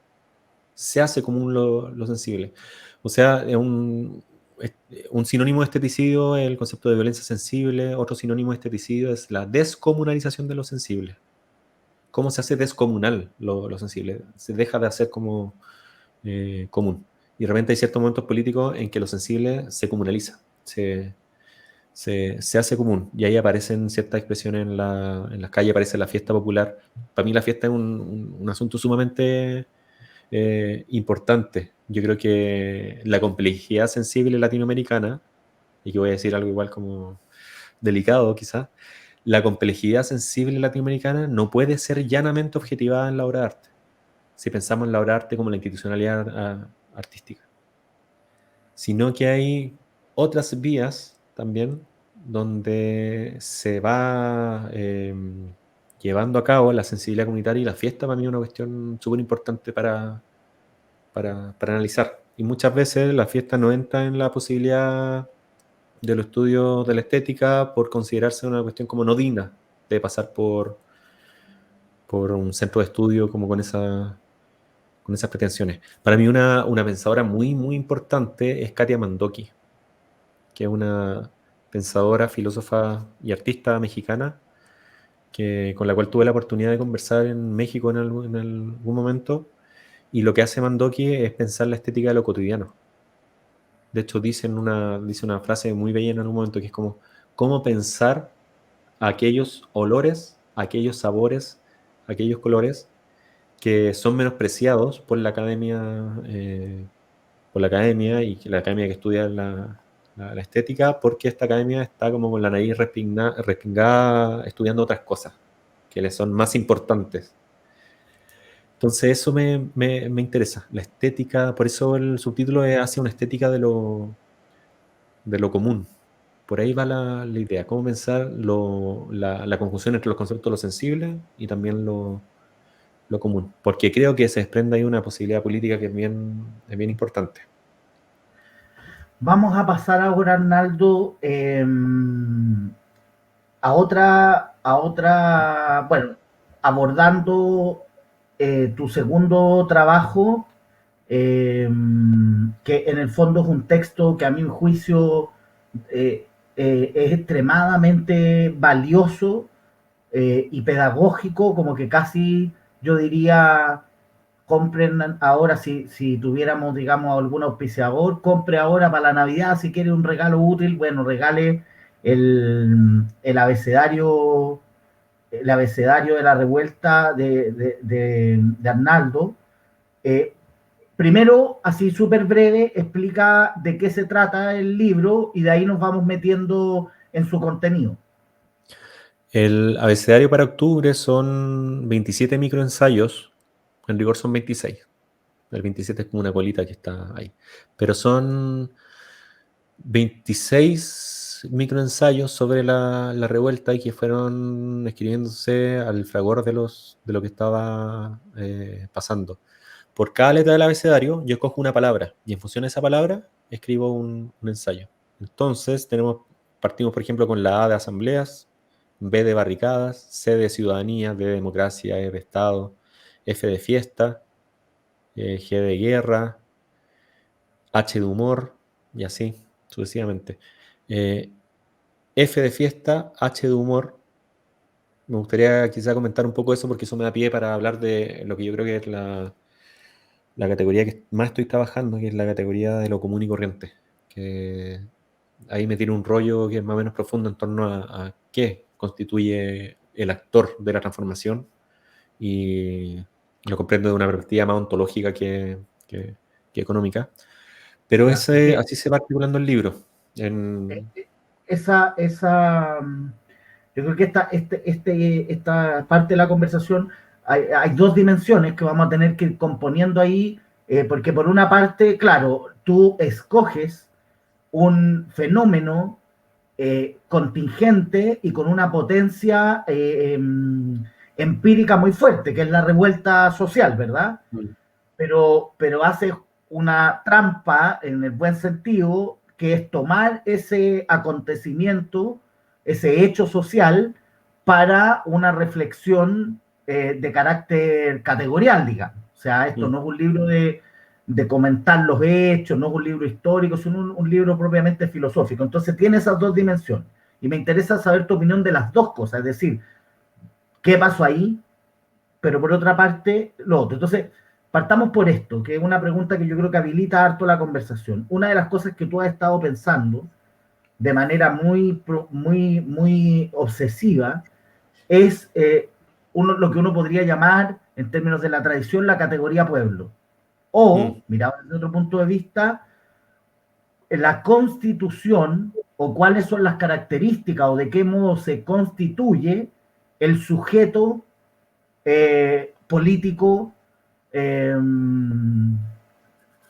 Se hace común lo sensible. O sea, un sinónimo de esteticidio es el concepto de violencia sensible, otro sinónimo de esteticidio es la descomunalización de lo sensible. ¿Cómo se hace descomunal lo sensible? Se deja de hacer como común. Y de repente hay ciertos momentos políticos en que lo sensible se comunaliza, se hace común. Y ahí aparecen ciertas expresiones en las calles, aparece la fiesta popular. Para mí la fiesta es un asunto sumamente importante. Yo creo que la complejidad sensible latinoamericana, y que voy a decir algo igual como delicado quizás, la complejidad sensible latinoamericana no puede ser llanamente objetivada en la obra de arte, si pensamos en la obra de arte como la institucionalidad artística, sino que hay otras vías también donde se va llevando a cabo la sensibilidad comunitaria, y la fiesta para mí es una cuestión súper importante para analizar. Y muchas veces la fiesta no entra en la posibilidad de los estudios de la estética por considerarse una cuestión como no digna de pasar por un centro de estudio como con esas pretensiones. Para mí una pensadora muy, muy importante es Katia Mandoki, que es una pensadora, filósofa y artista mexicana con la cual tuve la oportunidad de conversar en México en algún momento. Y lo que hace Mandoki es pensar la estética de lo cotidiano. De hecho, dice una frase muy bella en algún momento que es como, ¿cómo pensar aquellos olores, aquellos sabores, aquellos colores que son menospreciados por la academia y la academia que estudia la estética, porque esta academia está como con la nariz respingada estudiando otras cosas que le son más importantes? Entonces eso me interesa, la estética, por eso el subtítulo es hacia una estética de lo común. Por ahí va la idea, cómo pensar la conjunción entre los conceptos de lo sensible y también lo común, porque creo que se desprende ahí una posibilidad política que es bien importante. Vamos a pasar ahora, Arnaldo, bueno, abordando tu segundo trabajo, que en el fondo es un texto que a mi juicio es extremadamente valioso y pedagógico, como que casi yo diría, compren ahora, si tuviéramos, digamos, algún auspiciador, compre ahora para la Navidad, si quiere un regalo útil, bueno, regale el abecedario, el abecedario de la revuelta de Arnaldo. Eh, Primero, así súper breve, explica de qué se trata el libro y de ahí nos vamos metiendo en su contenido. El abecedario para octubre son 27 microensayos, en rigor son 26. El 27 es como una colita que está ahí. Pero son 26 microensayos sobre la revuelta y que fueron escribiéndose al fragor de lo que estaba pasando. Por cada letra del abecedario yo escojo una palabra y en función de esa palabra escribo un ensayo. Entonces partimos por ejemplo con la A de asambleas, B de barricadas, C de ciudadanía, D de democracia, E de Estado, F de fiesta, G de guerra, H de humor y así sucesivamente. Eh, F de fiesta, H de humor. Me gustaría quizá comentar un poco eso porque eso me da pie para hablar de lo que yo creo que es la categoría que más estoy trabajando, que es la categoría de lo común y corriente. Que ahí me tiene un rollo que es más o menos profundo en torno a qué constituye el actor de la transformación y lo comprendo de una perspectiva más ontológica que económica. Pero Ya, es que así se va articulando el libro. eh, esa, yo creo que esta parte de la conversación hay dos dimensiones que vamos a tener que ir componiendo ahí, porque por una parte, claro, tú escoges un fenómeno contingente y con una potencia empírica muy fuerte, que es la revuelta social, ¿verdad? Mm. Pero hace una trampa en el buen sentido, que es tomar ese acontecimiento, ese hecho social, para una reflexión de carácter categorial, digamos. O sea, esto Mm. no es un libro de comentar los hechos, no es un libro histórico, sino un libro propiamente filosófico. Entonces tiene esas dos dimensiones. Y me interesa saber tu opinión de las dos cosas, es decir, qué pasó ahí, pero por otra parte, lo otro. Entonces, partamos por esto, que es una pregunta que yo creo que habilita harto la conversación. Una de las cosas que tú has estado pensando de manera muy obsesiva es lo que uno podría llamar, en términos de la tradición, la categoría pueblo. O, Mm. mirado desde otro punto de vista, la constitución o cuáles son las características o de qué modo se constituye el sujeto político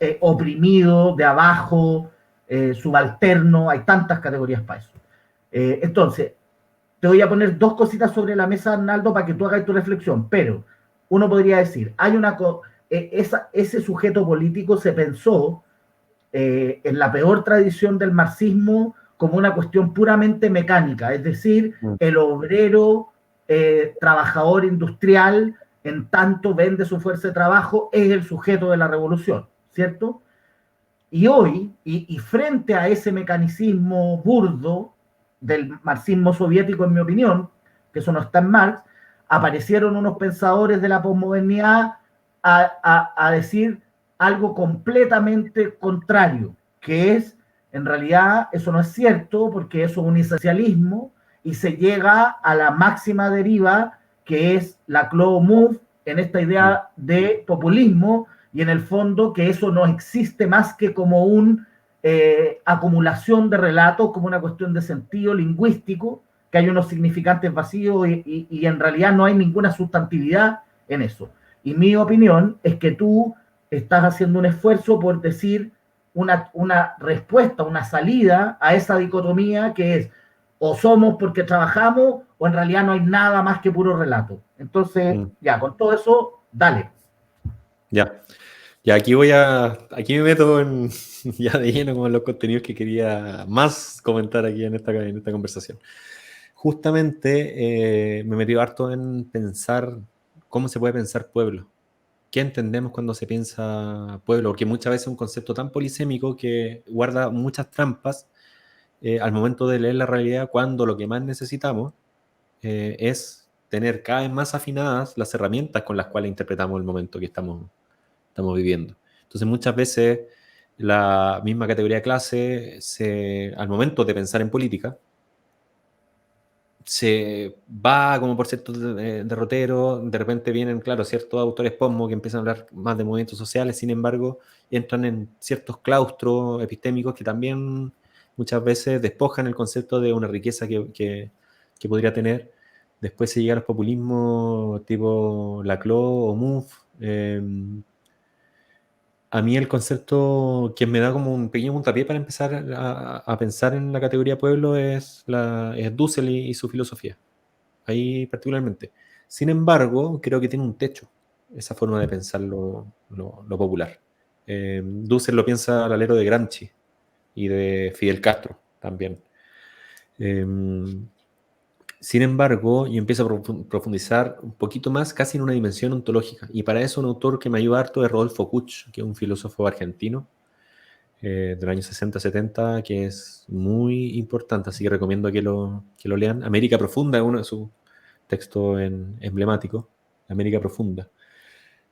eh, oprimido, de abajo, subalterno, hay tantas categorías para eso. Entonces, te voy a poner dos cositas sobre la mesa, Arnaldo, para que tú hagas tu reflexión, pero uno podría decir, ese sujeto político se pensó en la peor tradición del marxismo como una cuestión puramente mecánica, es decir, Mm. el obrero, trabajador industrial, en tanto vende su fuerza de trabajo, es el sujeto de la revolución, ¿cierto? Y hoy, y frente a ese mecanismo burdo del marxismo soviético, en mi opinión, que eso no está en Marx, aparecieron unos pensadores de la posmodernidad a decir algo completamente contrario, que es, en realidad, eso no es cierto, porque eso es un esencialismo, y se llega a la máxima deriva, que es la close move, en esta Mm. idea de populismo, y en el fondo que eso no existe más que como una acumulación de relatos, como una cuestión de sentido lingüístico, que hay unos significantes vacíos y en realidad no hay ninguna sustantividad en eso. Y mi opinión es que tú estás haciendo un esfuerzo por decir una respuesta, una salida a esa dicotomía que es o somos porque trabajamos o en realidad no hay nada más que puro relato. Entonces, Mm. ya, con todo eso, dale. Ya. Ya aquí me meto ya de lleno con los contenidos que quería más comentar aquí en esta conversación. justamente me metí harto en pensar cómo se puede pensar pueblo. ¿Qué entendemos cuando se piensa pueblo? Porque muchas veces es un concepto tan polisémico que guarda muchas trampas al momento de leer la realidad, cuando lo que más necesitamos es tener cada vez más afinadas las herramientas con las cuales interpretamos el momento que estamos viviendo. Entonces muchas veces la misma categoría clase, al momento de pensar en política, se va como por ciertos derroteros, de repente vienen, claro, ciertos autores posmo que empiezan a hablar más de movimientos sociales, sin embargo, entran en ciertos claustros epistémicos que también muchas veces despojan el concepto de una riqueza que podría tener. Después se llega a los populismos tipo Laclau o Mouffe. A mí el concepto que me da como un pequeño puntapié para empezar a pensar en la categoría pueblo es Dussel y su filosofía, ahí particularmente. Sin embargo, creo que tiene un techo esa forma de pensar lo popular. Dussel lo piensa al alero de Gramsci y de Fidel Castro también. Sin embargo, yo empiezo a profundizar un poquito más, casi en una dimensión ontológica. Y para eso un autor que me ayuda harto es Rodolfo Kuch, que es un filósofo argentino del año 60-70, que es muy importante, así que recomiendo que lo lean. América Profunda es uno de sus textos emblemáticos, América Profunda.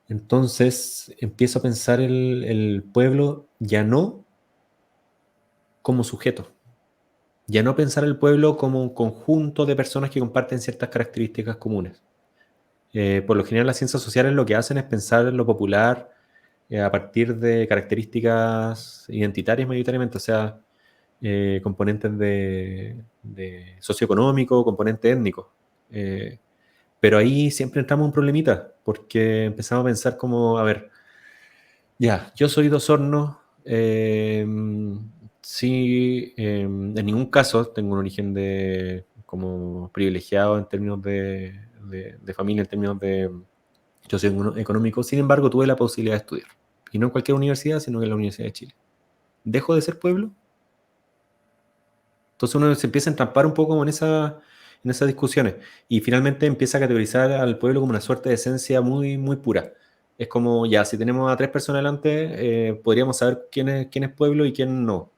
Entonces empiezo a pensar el pueblo ya no como sujeto, ya no pensar el pueblo como un conjunto de personas que comparten ciertas características comunes. Por lo general las ciencias sociales lo que hacen es pensar en lo popular a partir de características identitarias mayoritariamente, o sea, componentes de socioeconómico, componente étnico. Pero ahí siempre entramos en un problemita, porque empezamos a pensar como, a ver, ya, yo soy de Osorno, sí, en ningún caso tengo un origen como privilegiado en términos de familia, en términos de socioeconómico. Sin embargo, tuve la posibilidad de estudiar. Y no en cualquier universidad, sino en la Universidad de Chile. ¿Dejo de ser pueblo? Entonces uno se empieza a entrampar un poco en esas discusiones. Y finalmente empieza a categorizar al pueblo como una suerte de esencia muy, muy pura. Es como, ya, si tenemos a 3 personas delante, podríamos saber quién es pueblo y quién no.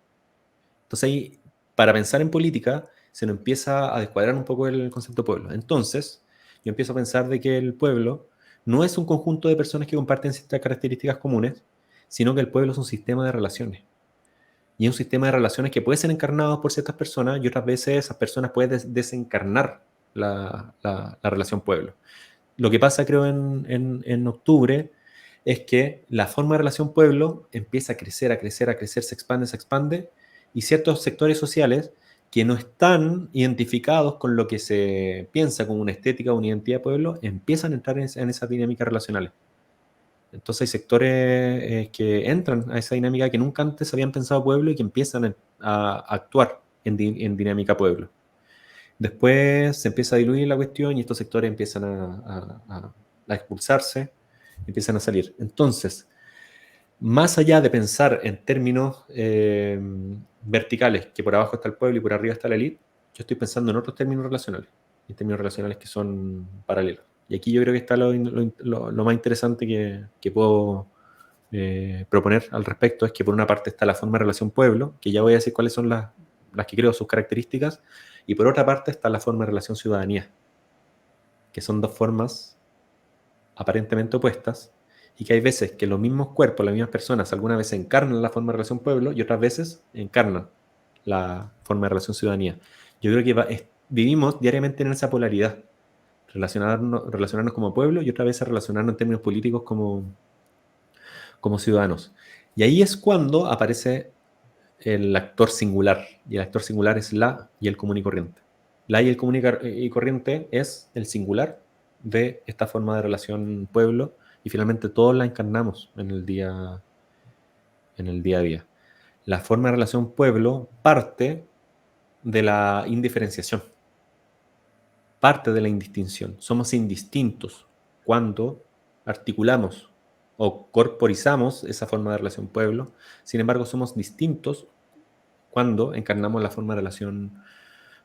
Entonces ahí, para pensar en política, se nos empieza a descuadrar un poco el concepto de pueblo. Entonces, yo empiezo a pensar de que el pueblo no es un conjunto de personas que comparten ciertas características comunes, sino que el pueblo es un sistema de relaciones. Y es un sistema de relaciones que puede ser encarnado por ciertas personas y otras veces esas personas pueden desencarnar la relación pueblo. Lo que pasa, creo, en octubre es que la forma de relación pueblo empieza a crecer, a crecer, a crecer, se expande, y ciertos sectores sociales que no están identificados con lo que se piensa como una estética o una identidad de pueblo, empiezan a entrar en esas dinámicas relacionales. Entonces hay sectores que entran a esa dinámica que nunca antes habían pensado pueblo y que empiezan a actuar en dinámica pueblo. Después se empieza a diluir la cuestión y estos sectores empiezan a expulsarse, empiezan a salir. Entonces, más allá de pensar en términos verticales, que por abajo está el pueblo y por arriba está la élite, yo estoy pensando en otros términos relacionales, en términos relacionales que son paralelos. Y aquí yo creo que está lo más interesante que puedo proponer al respecto, es que por una parte está la forma de relación pueblo, que ya voy a decir cuáles son las que creo sus características, y por otra parte está la forma de relación ciudadanía, que son dos formas aparentemente opuestas, y que hay veces que los mismos cuerpos, las mismas personas, algunas veces encarnan la forma de relación pueblo y otras veces encarnan la forma de relación ciudadanía. Yo creo que vivimos diariamente en esa polaridad, relacionarnos como pueblo y otra vez relacionarnos en términos políticos como ciudadanos. Y ahí es cuando aparece el actor singular, y el actor singular es la y el común y corriente. La y el común y corriente es el singular de esta forma de relación pueblo, y finalmente todos la encarnamos en el día a día. La forma de relación pueblo parte de la indiferenciación, parte de la indistinción. Somos indistintos cuando articulamos o corporizamos esa forma de relación pueblo. Sin embargo, somos distintos cuando encarnamos la forma de relación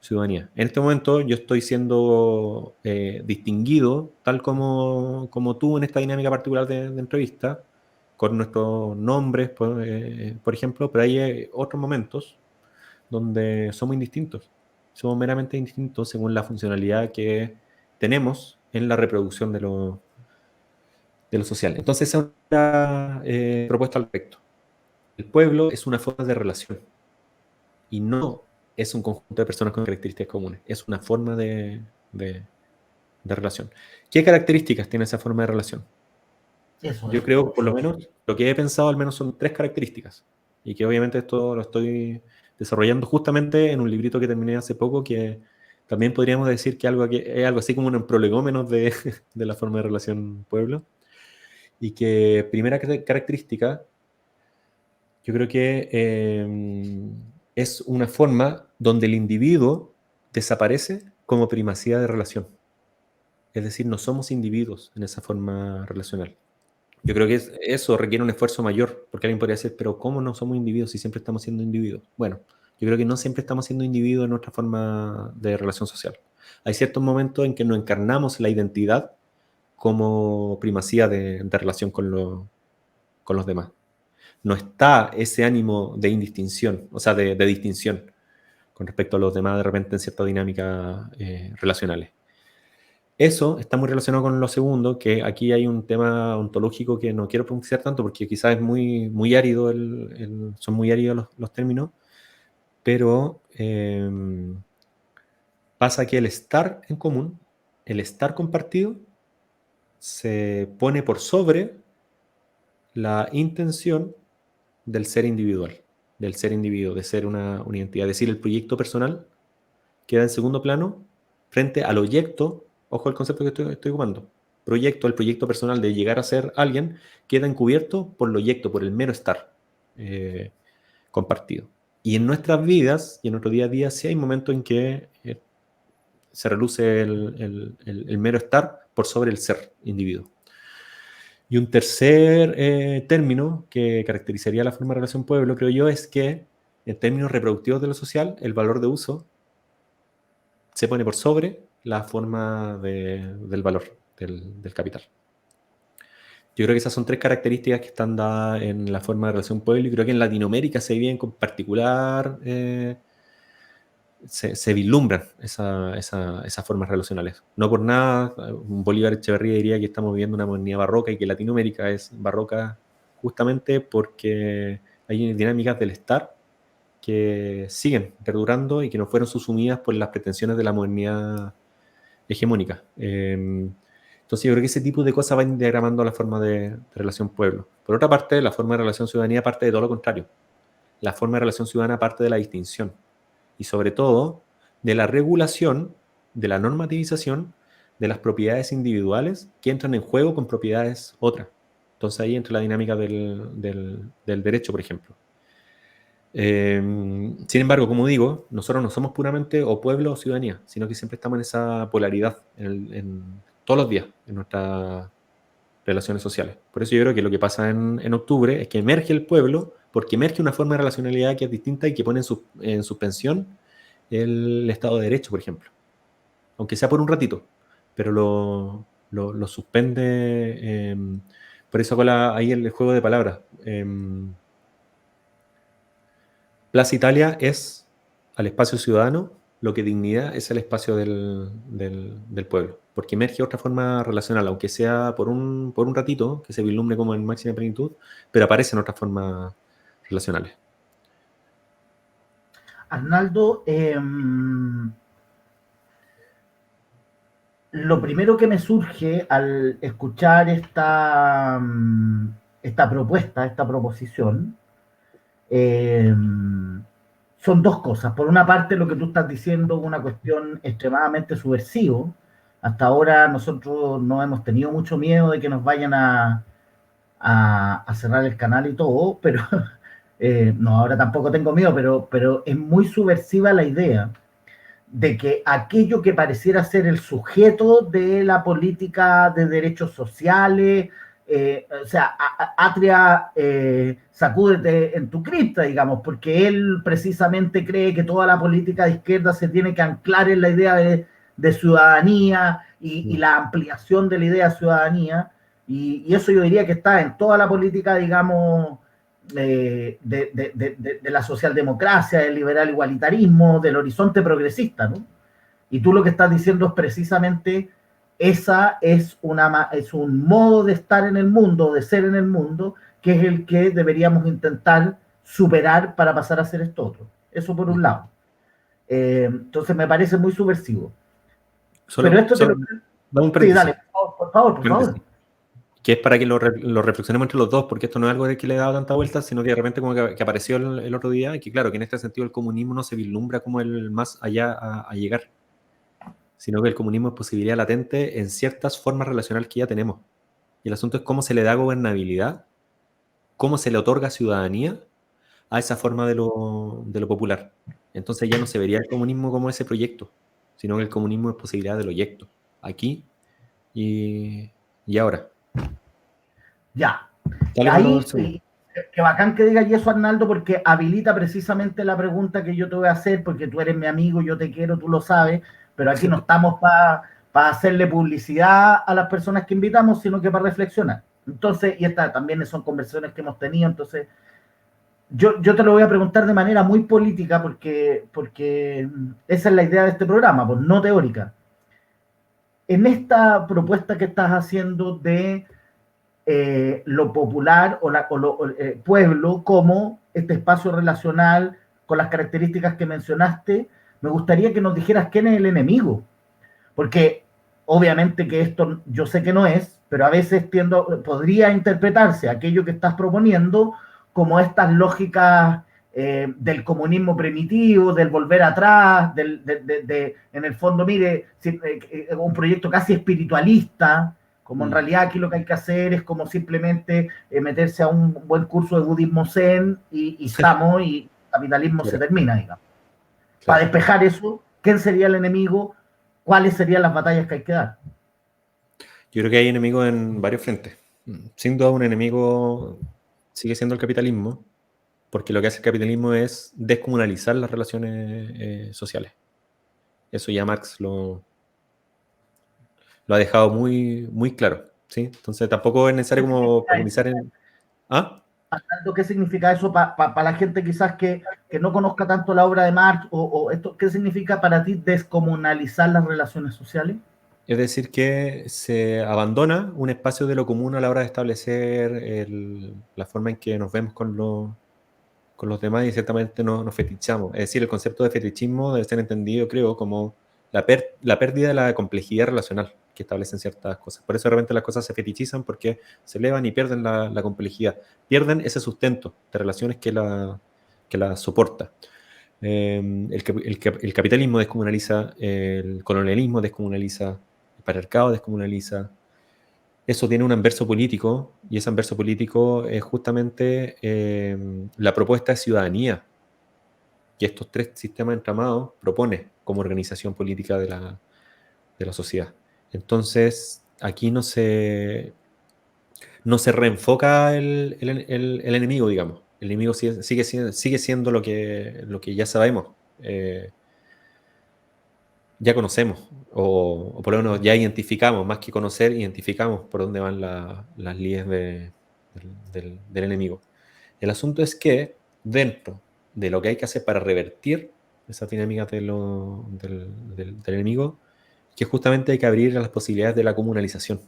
ciudadanía. En este momento yo estoy siendo distinguido, tal como tú en esta dinámica particular de entrevista, con nuestros nombres, por ejemplo, pero hay otros momentos donde somos indistintos. Somos meramente indistintos según la funcionalidad que tenemos en la reproducción de lo social. Entonces, esa es una propuesta al respecto. El pueblo es una forma de relación y no es un conjunto de personas con características comunes, es una forma de relación. ¿Qué características tiene esa forma de relación? Yo creo, por lo menos, lo que he pensado al menos son 3 características, y que obviamente esto lo estoy desarrollando justamente en un librito que terminé hace poco, que también podríamos decir que es algo así como un prolegómenos de la forma de relación pueblo, y que primera característica, yo creo que es una forma donde el individuo desaparece como primacía de relación. Es decir, no somos individuos en esa forma relacional. Yo creo que eso requiere un esfuerzo mayor, porque alguien podría decir, pero ¿cómo no somos individuos si siempre estamos siendo individuos? Bueno, yo creo que no siempre estamos siendo individuos en nuestra forma de relación social. Hay ciertos momentos en que no encarnamos la identidad como primacía de relación con los demás. No está ese ánimo de indistinción, o sea, de distinción con respecto a los demás de repente en ciertas dinámicas relacionales. Eso está muy relacionado con lo segundo, que aquí hay un tema ontológico que no quiero profundizar tanto porque quizás es muy árido, son muy áridos los términos, pero pasa que el estar en común, el estar compartido, se pone por sobre la intención del ser individual, del ser individuo, de ser una identidad. Es decir, el proyecto personal queda en segundo plano frente al proyecto. Ojo al concepto que estoy ocupando. El proyecto personal de llegar a ser alguien, queda encubierto por el proyecto, por el mero estar compartido. Y en nuestras vidas y en nuestro día a día sí hay momentos en que se reluce el mero estar por sobre el ser individuo. Y un tercer término que caracterizaría la forma de relación pueblo, creo yo, es que en términos reproductivos de lo social, el valor de uso se pone por sobre la forma del valor del capital. Yo creo que esas son 3 características que están dadas en la forma de relación pueblo, y creo que en Latinoamérica se viven con particular, se vislumbran esas formas relacionales. No por nada, Bolívar Echeverría diría que estamos viviendo una modernidad barroca y que Latinoamérica es barroca justamente porque hay dinámicas del estar que siguen perdurando y que no fueron subsumidas por las pretensiones de la modernidad hegemónica. Entonces yo creo que ese tipo de cosas van diagramando la forma de relación pueblo. Por otra parte, la forma de relación ciudadanía parte de todo lo contrario. La forma de relación ciudadana parte de la distinción y sobre todo de la regulación, de la normativización de las propiedades individuales que entran en juego con propiedades otras. Entonces ahí entra la dinámica del derecho, por ejemplo. Sin embargo, como digo, nosotros no somos puramente o pueblo o ciudadanía, sino que siempre estamos en esa polaridad en todos los días en nuestras relaciones sociales. Por eso yo creo que lo que pasa en octubre es que emerge el pueblo, porque emerge una forma de relacionalidad que es distinta y que pone en suspensión el Estado de Derecho, por ejemplo. Aunque sea por un ratito, pero lo suspende. Por eso ahí el juego de palabras. Plaza Italia es al espacio ciudadano lo que dignidad es el espacio del pueblo, porque emerge otra forma relacional, aunque sea por un ratito, que se vislumbre como en máxima plenitud, pero aparecen otras formas relacionales. Arnaldo, lo primero que me surge al escuchar esta propuesta, esta proposición, son 2 cosas. Por una parte, lo que tú estás diciendo es una cuestión extremadamente subversiva. Hasta ahora nosotros no hemos tenido mucho miedo de que nos vayan a cerrar el canal y todo, pero no, ahora tampoco tengo miedo, pero es muy subversiva la idea de que aquello que pareciera ser el sujeto de la política de derechos sociales, o sea, Atria, sacúdete en tu cripta, digamos, porque él precisamente cree que toda la política de izquierda se tiene que anclar en la idea de ciudadanía y la ampliación de la idea de ciudadanía, y eso yo diría que está en toda la política, digamos, de la socialdemocracia, del liberal igualitarismo, del horizonte progresista, ¿no? Y tú lo que estás diciendo es precisamente esa es un modo de estar en el mundo, de ser en el mundo, que es el que deberíamos intentar superar para pasar a ser esto otro. Eso por un lado. Entonces me parece muy subversivo. Pero esto te lo... Dame un Sí, paréntesis. dale, por favor. Que es para que lo reflexionemos entre los dos, porque esto no es algo de que le he dado tanta vuelta, sino que de repente como que apareció el otro día, y que claro, que en este sentido el comunismo no se vislumbra como el más allá a llegar, sino que el comunismo es posibilidad latente en ciertas formas relacionales que ya tenemos. Y el asunto es cómo se le da gobernabilidad, cómo se le otorga ciudadanía a esa forma de lo popular. Entonces ya no se vería el comunismo como ese proyecto, sino que el comunismo es posibilidad del proyecto, aquí y ahora. Ya. Dale con Ahí, lo segundo. qué bacán que digas eso, Arnaldo, porque habilita precisamente la pregunta que yo te voy a hacer, porque tú eres mi amigo, yo te quiero, tú lo sabes, pero aquí no estamos para hacerle publicidad a las personas que invitamos, sino que para reflexionar. Entonces, y estas también son conversaciones que hemos tenido, entonces yo te lo voy a preguntar de manera muy política, porque esa es la idea de este programa, pues no teórica. En esta propuesta que estás haciendo de lo popular o pueblo como este espacio relacional con las características que mencionaste, me gustaría que nos dijeras quién es el enemigo, porque obviamente que esto yo sé que no es, pero a veces podría interpretarse aquello que estás proponiendo como estas lógicas del comunismo primitivo, del volver atrás, en el fondo, mire, un proyecto casi espiritualista, como en realidad aquí lo que hay que hacer es como simplemente meterse a un buen curso de budismo zen y estamos, y el capitalismo se termina, digamos. Para despejar eso, ¿quién sería el enemigo? ¿Cuáles serían las batallas que hay que dar? Yo creo que hay enemigos en varios frentes. Sin duda un enemigo sigue siendo el capitalismo, porque lo que hace el capitalismo es descomunalizar las relaciones sociales. Eso ya Marx lo ha dejado muy, muy claro, ¿sí? Entonces tampoco es necesario como profundizar en... ¿Ah? ¿Qué significa eso para la gente quizás que no conozca tanto la obra de Marx o esto? ¿Qué significa para ti descomunalizar las relaciones sociales? Es decir, que se abandona un espacio de lo común a la hora de establecer la forma en que nos vemos con los demás y ciertamente nos fetichamos. Es decir, el concepto de fetichismo debe ser entendido, creo, como la pérdida de la complejidad relacional que establecen ciertas cosas. Por eso de repente las cosas se fetichizan porque se elevan y pierden la complejidad. Pierden ese sustento de relaciones que la soporta. El capitalismo descomunaliza, el colonialismo descomunaliza, el patriarcado descomunaliza. Eso tiene un anverso político, y ese anverso político es justamente la propuesta de ciudadanía que estos tres sistemas entramados propone como organización política de la sociedad. Entonces, aquí no se reenfoca el enemigo, digamos. El enemigo sigue siendo lo que ya sabemos. Ya conocemos, o por lo menos ya identificamos, más que conocer, identificamos por dónde van las líneas del enemigo. El asunto es que dentro de lo que hay que hacer para revertir esas dinámicas del enemigo, que justamente hay que abrir a las posibilidades de la comunalización,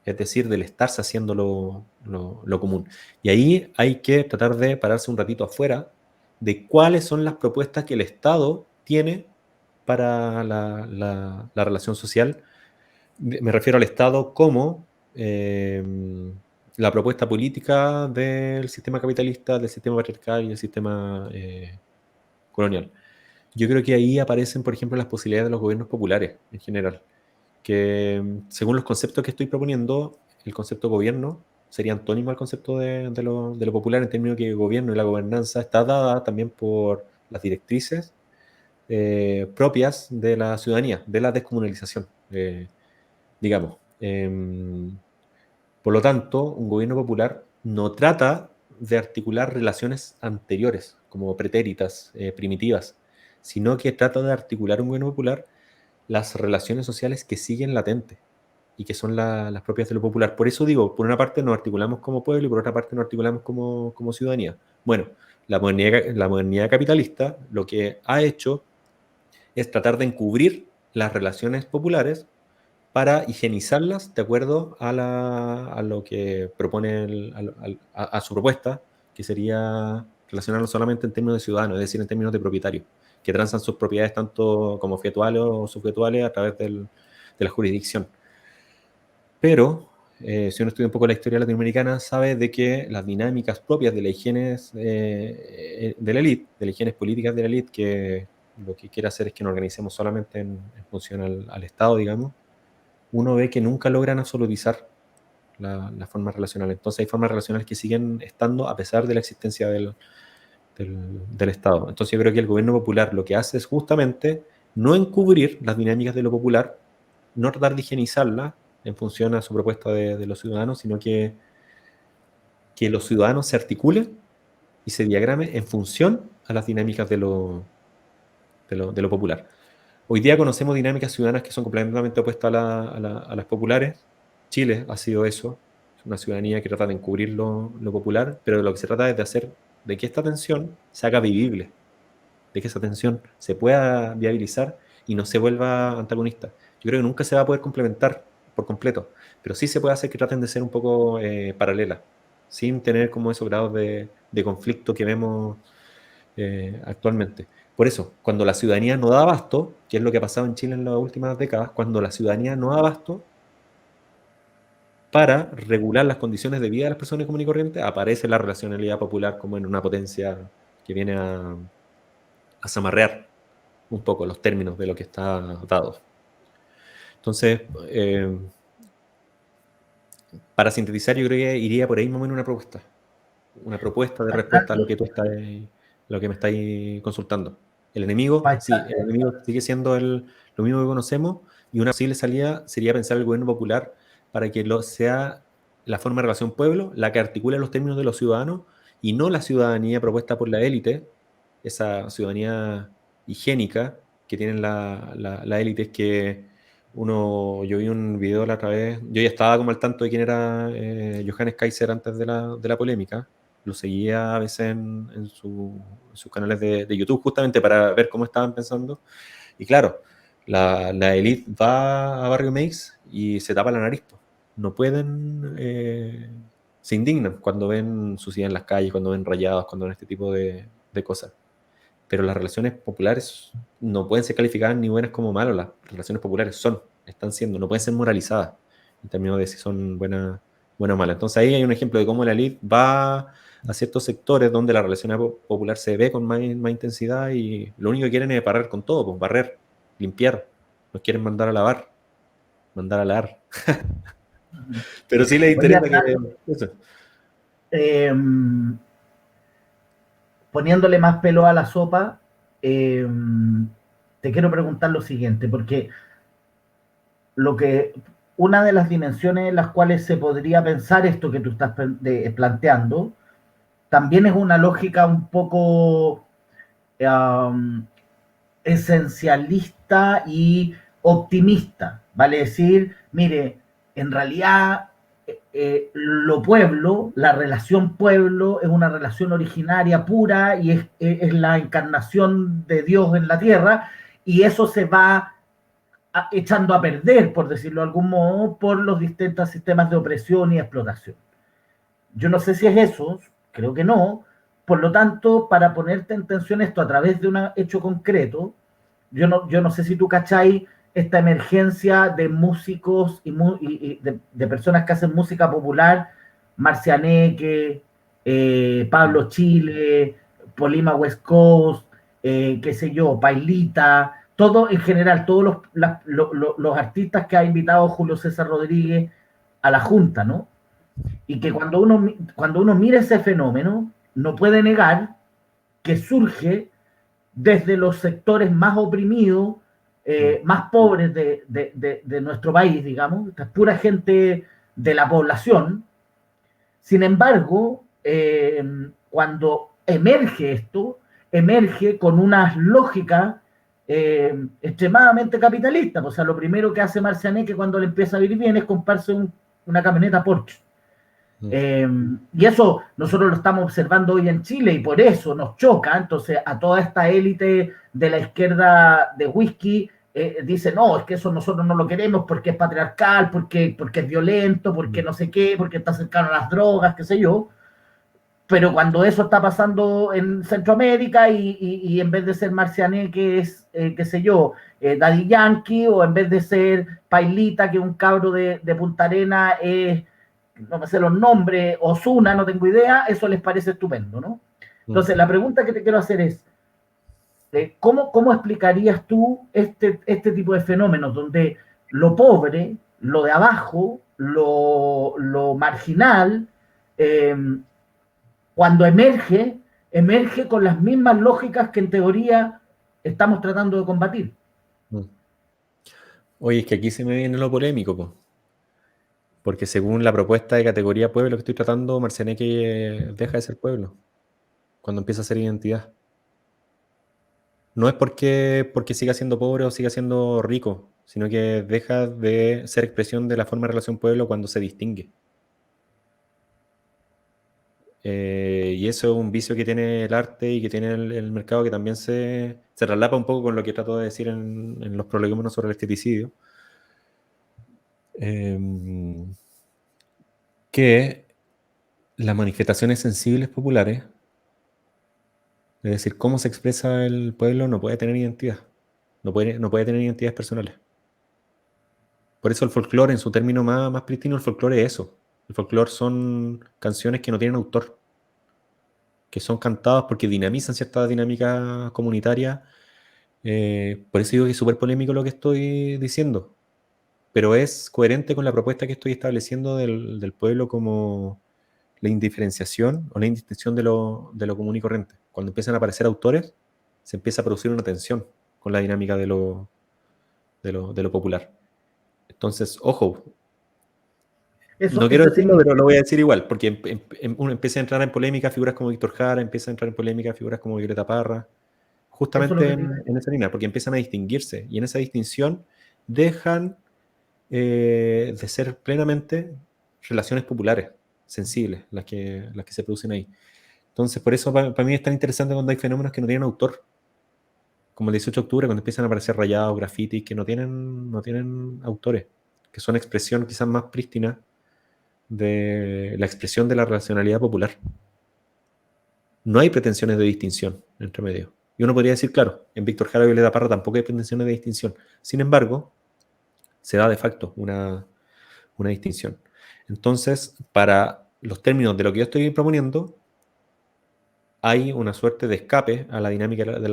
es decir, del estarse haciendo lo común. Y ahí hay que tratar de pararse un ratito afuera de cuáles son las propuestas que el Estado tiene para la relación social. Me refiero al Estado como la propuesta política del sistema capitalista, del sistema patriarcal y del sistema colonial. Yo creo que ahí aparecen, por ejemplo, las posibilidades de los gobiernos populares en general, que según los conceptos que estoy proponiendo, el concepto gobierno sería antónimo al concepto de lo popular, en términos que el gobierno y la gobernanza está dada también por las directrices propias de la ciudadanía, de la descomunalización, digamos. Por lo tanto, un gobierno popular no trata de articular relaciones anteriores, como pretéritas, primitivas, sino que trata de articular un gobierno popular las relaciones sociales que siguen latentes y que son las propias de lo popular. Por eso digo, por una parte nos articulamos como pueblo y por otra parte nos articulamos como ciudadanía. Bueno, la modernidad capitalista lo que ha hecho es tratar de encubrir las relaciones populares para higienizarlas de acuerdo a lo que propone a su propuesta, que sería relacionarlo solamente en términos de ciudadanos, es decir, en términos de propietarios, que transan sus propiedades tanto como objetuales o subjetuales a través de la jurisdicción. Pero, si uno estudia un poco la historia latinoamericana, sabe de que las dinámicas propias de la higiene de la élite, de las higienes políticas de la élite, que lo que quiere hacer es que nos organicemos solamente en función al Estado, digamos, uno ve que nunca logran absolutizar las formas relacionales. Entonces hay formas relacionales que siguen estando a pesar de la existencia del Estado. Entonces yo creo que el gobierno popular lo que hace es justamente no encubrir las dinámicas de lo popular, no tratar de higienizarlas en función a su propuesta de los ciudadanos, sino que los ciudadanos se articulen y se diagramen en función a las dinámicas de lo popular. Hoy día conocemos dinámicas ciudadanas que son completamente opuestas a las populares. Chile ha sido eso, es una ciudadanía que trata de encubrir lo popular, pero lo que se trata es de hacer de que esta tensión se haga vivible, de que esa tensión se pueda viabilizar y no se vuelva antagonista. Yo creo que nunca se va a poder complementar por completo, pero sí se puede hacer que traten de ser un poco paralelas, sin tener como esos grados de conflicto que vemos actualmente. Por eso, cuando la ciudadanía no da abasto, que es lo que ha pasado en Chile en las últimas décadas, cuando la ciudadanía no da abasto para regular las condiciones de vida de las personas comunes y corrientes, aparece la relacionalidad popular como en una potencia que viene a zamarrear un poco los términos de lo que está dado. Entonces, para sintetizar, yo creo que iría por ahí más o menos una propuesta de respuesta a lo que tú estás, lo que me estáis consultando. El enemigo, sí, el enemigo sigue siendo lo mismo que conocemos, y una posible salida sería pensar el gobierno popular para que sea la forma de relación pueblo la que articule los términos de los ciudadanos y no la ciudadanía propuesta por la élite, esa ciudadanía higiénica que tienen la élite, es que yo vi un video la otra vez, yo ya estaba como al tanto de quién era Johannes Kaiser antes de la polémica, lo seguía a veces en sus canales de YouTube justamente para ver cómo estaban pensando, y claro, la élite va a Barrio Meix y se tapa la nariz, no pueden, se indignan cuando ven suciedad en las calles, cuando ven rayados, cuando ven este tipo de cosas. Pero las relaciones populares no pueden ser calificadas ni buenas como malas. Las relaciones populares están siendo, no pueden ser moralizadas en términos de si son buenas o malas. Entonces ahí hay un ejemplo de cómo la élite va a ciertos sectores donde la relación popular se ve con más intensidad y lo único que quieren es barrer con todo, pues barrer, limpiar. Nos quieren mandar a lavar, mandar a lavar. Pero sí les interesa eso. Poniéndole más pelo a la sopa, te quiero preguntar lo siguiente, porque una de las dimensiones en las cuales se podría pensar esto que tú estás planteando, también es una lógica un poco esencialista y optimista, vale decir, mire, en realidad la relación pueblo es una relación originaria pura y es la encarnación de Dios en la tierra, y eso se va echando a perder, por decirlo de algún modo, por los distintos sistemas de opresión y explotación. Yo no sé si es eso, creo que no. Por lo tanto, para ponerte en tensión esto a través de un hecho concreto, yo no sé si tú cacháis esta emergencia de músicos y de personas que hacen música popular, Marcianeque, Pablo Chile, Polima West Coast, qué sé yo, Pailita, todo en general, todos los artistas que ha invitado Julio César Rodríguez a la Junta, ¿no? Y que cuando uno mira ese fenómeno, no puede negar que surge desde los sectores más oprimidos, más pobres de nuestro país, digamos. Esta es pura gente de la población. Sin embargo, cuando emerge esto, emerge con unas lógicas extremadamente capitalistas. O sea, lo primero que hace Marcianeque cuando le empieza a vivir bien es comprarse una camioneta Porsche. Y eso nosotros lo estamos observando hoy en Chile y por eso nos choca. Entonces, a toda esta élite de la izquierda de whisky dice, no, es que eso nosotros no lo queremos porque es patriarcal, porque es violento, porque no sé qué, porque está cercano a las drogas, qué sé yo. Pero cuando eso está pasando en Centroamérica y en vez de ser Marcianeque es, qué sé yo, Daddy Yankee, o en vez de ser Pailita, que es un cabro de Punta Arena, es, no me sé los nombres, Ozuna, no tengo idea, eso les parece estupendo, ¿no? Entonces, la pregunta que te quiero hacer es, ¿cómo explicarías tú este tipo de fenómenos donde lo pobre, lo de abajo, lo marginal, cuando emerge con las mismas lógicas que en teoría estamos tratando de combatir? Oye, es que aquí se me viene lo polémico, po. Porque según la propuesta de categoría pueblo que estoy tratando, Marcianeque deja de ser pueblo cuando empieza a ser identidad. No es porque siga siendo pobre o siga siendo rico, sino que deja de ser expresión de la forma de relación pueblo cuando se distingue. Y eso es un vicio que tiene el arte y que tiene el mercado, que también se traslapa un poco con lo que trato de decir en los prolegómenos sobre el esteticiddio. Que las manifestaciones sensibles populares, es decir, cómo se expresa el pueblo, no puede tener identidad. No puede tener identidades personales. Por eso el folclore, en su término más prístino, el folclore es eso. El folclore son canciones que no tienen autor, que son cantadas porque dinamizan cierta dinámica comunitaria. Por eso digo que es súper polémico lo que estoy diciendo, pero es coherente con la propuesta que estoy estableciendo del pueblo como la indiferenciación o la indistinción de lo común y corriente. Cuando empiezan a aparecer autores, se empieza a producir una tensión con la dinámica de lo popular. Entonces, ojo, no quiero decirlo, pero lo voy a decir igual, porque uno empieza a entrar en polémica figuras como Víctor Jara, empieza a entrar en polémica figuras como Violeta Parra, justamente en esa línea, porque empiezan a distinguirse, y en esa distinción dejan de ser plenamente relaciones populares, sensibles, las que se producen ahí. Entonces, por eso para mí es tan interesante cuando hay fenómenos que no tienen autor, como el 18 de octubre, cuando empiezan a aparecer rayados, grafitis, que no tienen autores, que son expresión quizás más prístina de la expresión de la racionalidad popular. No hay pretensiones de distinción entre medio. Y uno podría decir, claro, en Víctor Jara y Violeta Parra tampoco hay pretensiones de distinción. Sin embargo, se da de facto una distinción. Entonces, para los términos de lo que yo estoy proponiendo, hay una suerte de escape a la dinámica de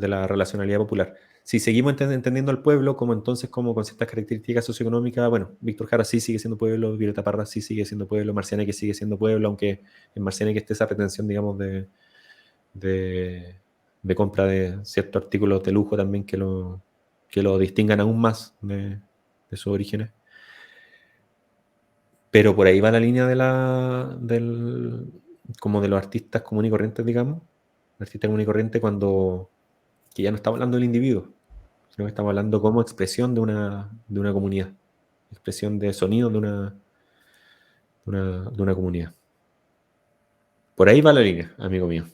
la relacionalidad popular. Si seguimos entendiendo al pueblo como entonces como con ciertas características socioeconómicas, bueno, Víctor Jara sí sigue siendo pueblo, Violeta Parra sí sigue siendo pueblo, Marcianeque sigue siendo pueblo, aunque en Marcianeque esté esa pretensión, digamos, de compra de ciertos artículos de lujo también que lo distingan aún más de sus orígenes. Pero por ahí va la línea como de los artistas comunes y corrientes, digamos. El artista común y corriente que ya no estamos hablando del individuo, sino que estamos hablando como expresión de una comunidad, expresión de sonido de una comunidad. Por ahí va la línea, amigo mío.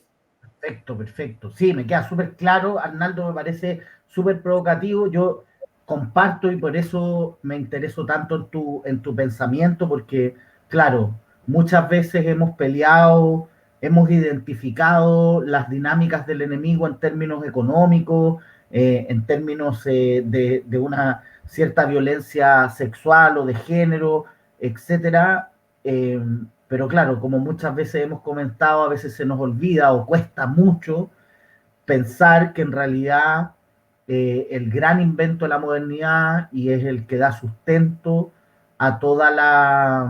Perfecto. Sí, me queda súper claro. Arnaldo, me parece súper provocativo. Yo comparto y por eso me intereso tanto en tu pensamiento, porque, claro, muchas veces hemos peleado, hemos identificado las dinámicas del enemigo en términos económicos, en términos de una cierta violencia sexual o de género, etcétera. Pero claro, como muchas veces hemos comentado, a veces se nos olvida o cuesta mucho pensar que en realidad el gran invento de la modernidad, y es el que da sustento a toda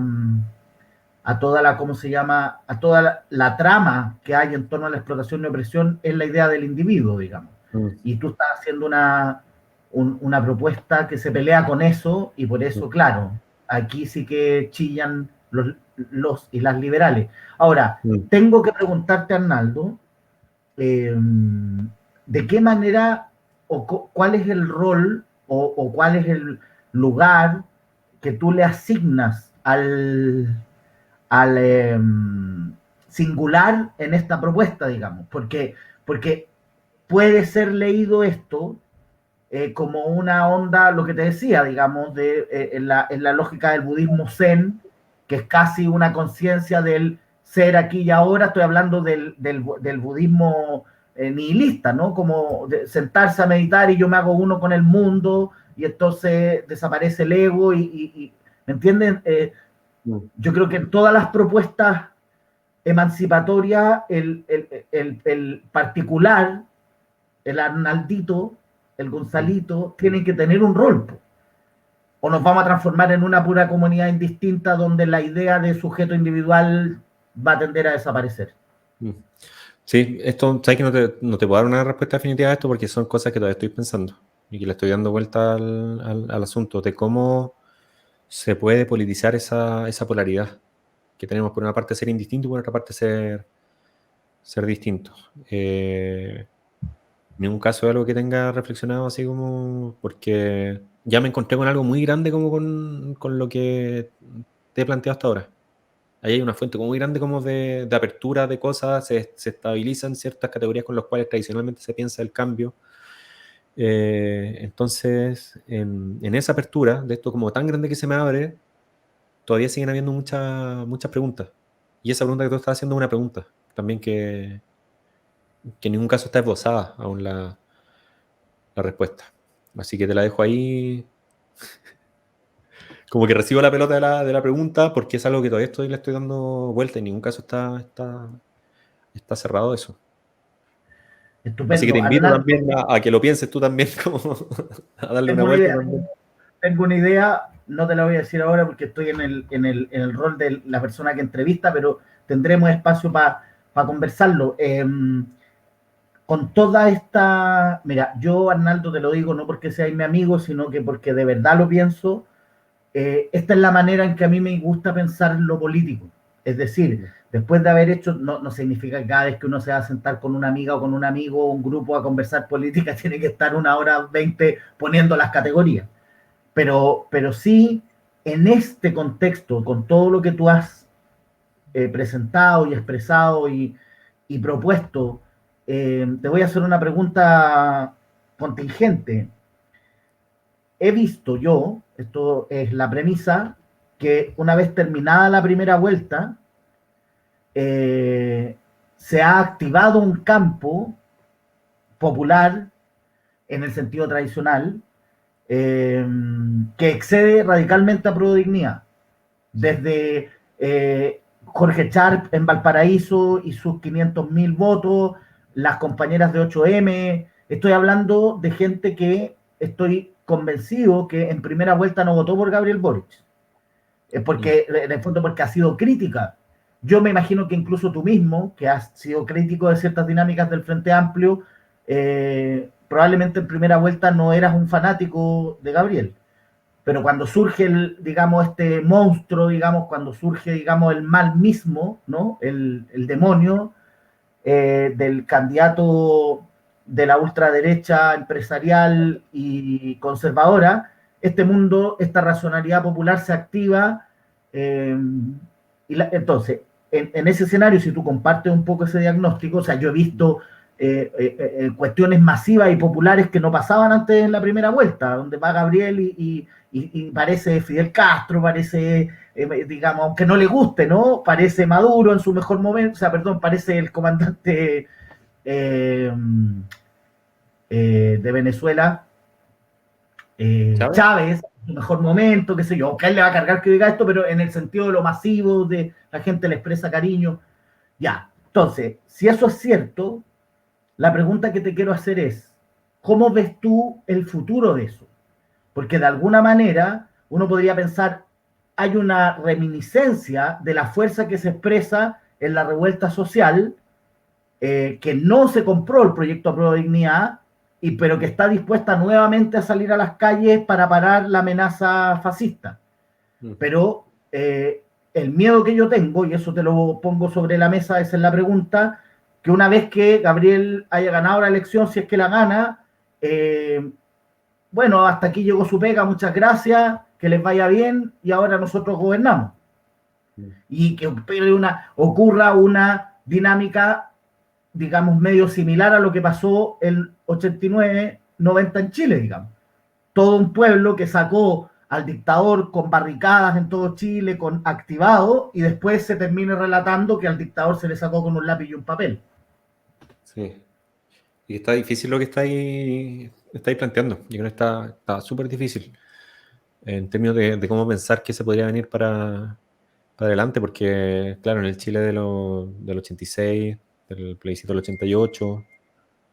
¿cómo se llama? A toda la trama que hay en torno a la explotación y opresión, es la idea del individuo, digamos. Y tú estás haciendo una propuesta que se pelea con eso, y por eso, claro, aquí sí que chillan los y las liberales. Ahora, tengo que preguntarte, Arnaldo, ¿de qué manera o cuál es el rol o cuál es el lugar que tú le asignas al singular en esta propuesta, digamos? Porque puede ser leído esto como una onda, lo que te decía, digamos, en la lógica del budismo zen, que es casi una conciencia del ser aquí y ahora. Estoy hablando del budismo nihilista, ¿no? Como de sentarse a meditar y yo me hago uno con el mundo y entonces desaparece el ego ¿me entienden? Yo creo que en todas las propuestas emancipatorias, el particular, el Arnaldito, el Gonzalito, tienen que tener un rol. O nos vamos a transformar en una pura comunidad indistinta donde la idea de sujeto individual va a tender a desaparecer. Sí, esto, sabes que no te puedo dar una respuesta definitiva a esto porque son cosas que todavía estoy pensando y que le estoy dando vuelta al asunto de cómo se puede politizar esa polaridad que tenemos, por una parte ser indistinto y por otra parte ser distinto. Ningún caso es algo que tenga reflexionado así como, porque ya me encontré con algo muy grande como con lo que te he planteado hasta ahora. Ahí hay una fuente como muy grande como de apertura de cosas, se estabilizan ciertas categorías con las cuales tradicionalmente se piensa el cambio. Entonces, en esa apertura de esto como tan grande que se me abre, todavía siguen habiendo muchas preguntas. Y esa pregunta que tú estás haciendo es una pregunta también que en ningún caso está esbozada aún la respuesta. Así que te la dejo ahí. Como que recibo la pelota de la pregunta porque es algo que todavía le estoy dando vuelta y en ningún caso está cerrado eso. Estupendo. Así que te invito también a que lo pienses tú también, como a darle una vuelta. Tengo una idea, no te la voy a decir ahora porque estoy en el rol de la persona que entrevista, pero tendremos espacio para conversarlo. Con toda esta... Mira, yo, Arnaldo, te lo digo no porque seas mi amigo, sino que porque de verdad lo pienso. Esta es la manera en que a mí me gusta pensar lo político. Es decir, después de haber hecho, no significa que cada vez que uno se va a sentar con una amiga o con un amigo o un grupo a conversar política tiene que estar 1 hora 20 poniendo las categorías. Pero sí, en este contexto, con todo lo que tú has presentado y expresado y propuesto, te voy a hacer una pregunta contingente. He visto yo, esto es la premisa, que una vez terminada la primera vuelta, se ha activado un campo popular en el sentido tradicional que excede radicalmente a Prodignidad. Desde Jorge Sharp en Valparaíso y sus 500.000 votos, las compañeras de 8M, estoy hablando de gente que estoy convencido que en primera vuelta no votó por Gabriel Boric, porque en el fondo porque ha sido crítica. Yo me imagino que incluso tú mismo, que has sido crítico de ciertas dinámicas del Frente Amplio, probablemente en primera vuelta no eras un fanático de Gabriel, pero cuando surge este monstruo, cuando surge, el mal mismo, ¿no? El demonio del candidato de la ultraderecha empresarial y conservadora, este mundo, esta racionalidad popular se activa. Entonces, en ese escenario, si tú compartes un poco ese diagnóstico, o sea, yo he visto cuestiones masivas y populares que no pasaban antes en la primera vuelta, donde va Gabriel y parece Fidel Castro, parece, aunque no le guste, ¿no? Parece Maduro en su mejor momento, o sea, perdón, parece el comandante de Venezuela, Chávez, en su mejor momento, qué sé yo, aunque a él le va a cargar que diga esto, pero en el sentido de lo masivo, de la gente le expresa cariño. Ya, entonces, si eso es cierto, la pregunta que te quiero hacer es, ¿cómo ves tú el futuro de eso? Porque de alguna manera uno podría pensar, hay una reminiscencia de la fuerza que se expresa en la revuelta social, que no se compró el proyecto Apruebo Dignidad, pero que está dispuesta nuevamente a salir a las calles para parar la amenaza fascista. Pero el miedo que yo tengo, y eso te lo pongo sobre la mesa, esa es la pregunta, que una vez que Gabriel haya ganado la elección, si es que la gana, bueno, hasta aquí llegó su pega, muchas gracias, que les vaya bien, y ahora nosotros gobernamos. Y que ocurra una dinámica, digamos, medio similar a lo que pasó el 89-90 en Chile, digamos. Todo un pueblo que sacó al dictador con barricadas en todo Chile, con activado, y después se termine relatando que al dictador se le sacó con un lápiz y un papel. Sí. Y está difícil lo que estáis planteando. Yo creo que está súper difícil en términos de cómo pensar qué se podría venir para adelante, porque, claro, en el Chile del 86, del plebiscito del 88,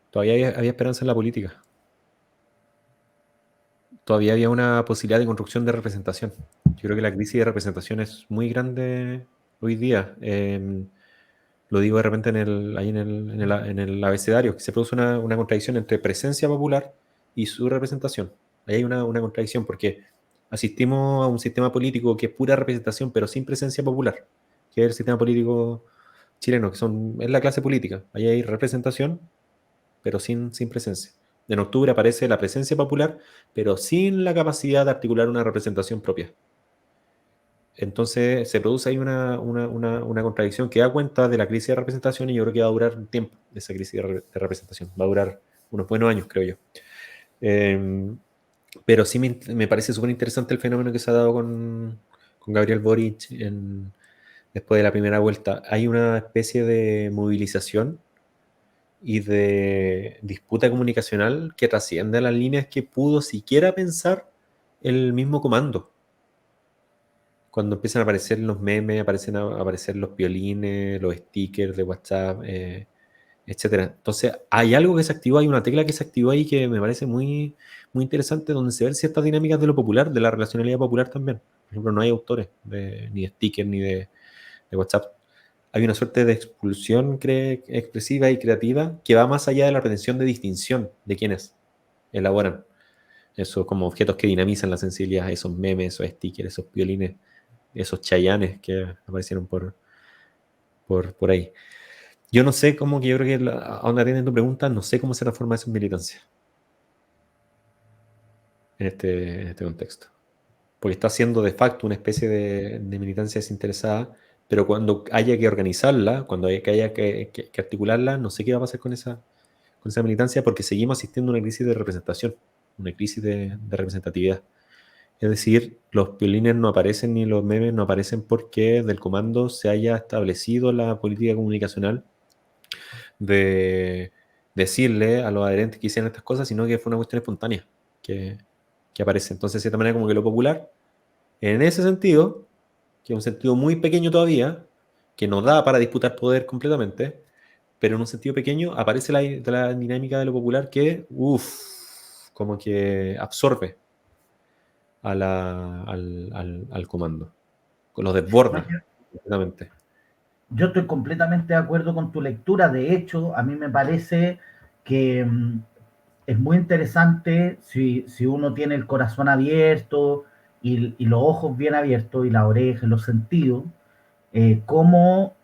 todavía había esperanza en la política. Todavía había una posibilidad de construcción de representación. Yo creo que la crisis de representación es muy grande hoy día. Lo digo de repente ahí en el abecedario, que se produce una contradicción entre presencia popular y su representación. Ahí hay una contradicción porque asistimos a un sistema político que es pura representación, pero sin presencia popular, que es el sistema político chileno, es la clase política. Ahí hay representación, pero sin presencia. En octubre aparece la presencia popular, pero sin la capacidad de articular una representación propia. Entonces se produce ahí una contradicción que da cuenta de la crisis de representación, y yo creo que va a durar un tiempo esa crisis de representación. Va a durar unos buenos años, creo yo. Pero sí me parece súper interesante el fenómeno que se ha dado con Gabriel Boric después de la primera vuelta. Hay una especie de movilización y de disputa comunicacional que trasciende a las líneas que pudo siquiera pensar el mismo comando. Cuando empiezan a aparecer los memes, aparecen a aparecer los violines, los stickers de WhatsApp, etcétera. Entonces, hay algo que se activó, hay una tecla que se activó ahí que me parece muy, muy interesante, donde se ven ciertas dinámicas de lo popular, de la relacionalidad popular también. Por ejemplo, no hay autores ni de stickers ni de WhatsApp. Hay una suerte de expulsión expresiva y creativa que va más allá de la pretensión de distinción de quienes elaboran esos como objetos que dinamizan la sensibilidad, esos memes, esos stickers, esos violines, esos chayanes que aparecieron por ahí. Yo no sé cómo, que yo creo que a donde atienden tu pregunta, no sé cómo se transforma eso en militancia en este contexto. Porque está siendo de facto una especie de militancia desinteresada, pero cuando haya que organizarla, cuando haya que articularla, no sé qué va a pasar con esa militancia, porque seguimos asistiendo a una crisis de representación, una crisis de representatividad. Es decir, los violines no aparecen ni los memes no aparecen porque del comando se haya establecido la política comunicacional de decirle a los adherentes que hicieran estas cosas, sino que fue una cuestión espontánea que aparece. Entonces, de cierta manera, como que lo popular, en ese sentido, que es un sentido muy pequeño todavía, que no da para disputar poder completamente, pero en un sentido pequeño aparece la dinámica de lo popular que, como que absorbe al comando, con los desborda completamente. Yo estoy completamente de acuerdo con tu lectura. De hecho, a mí me parece que es muy interesante si uno tiene el corazón abierto y los ojos bien abiertos y la oreja y los sentidos, cómo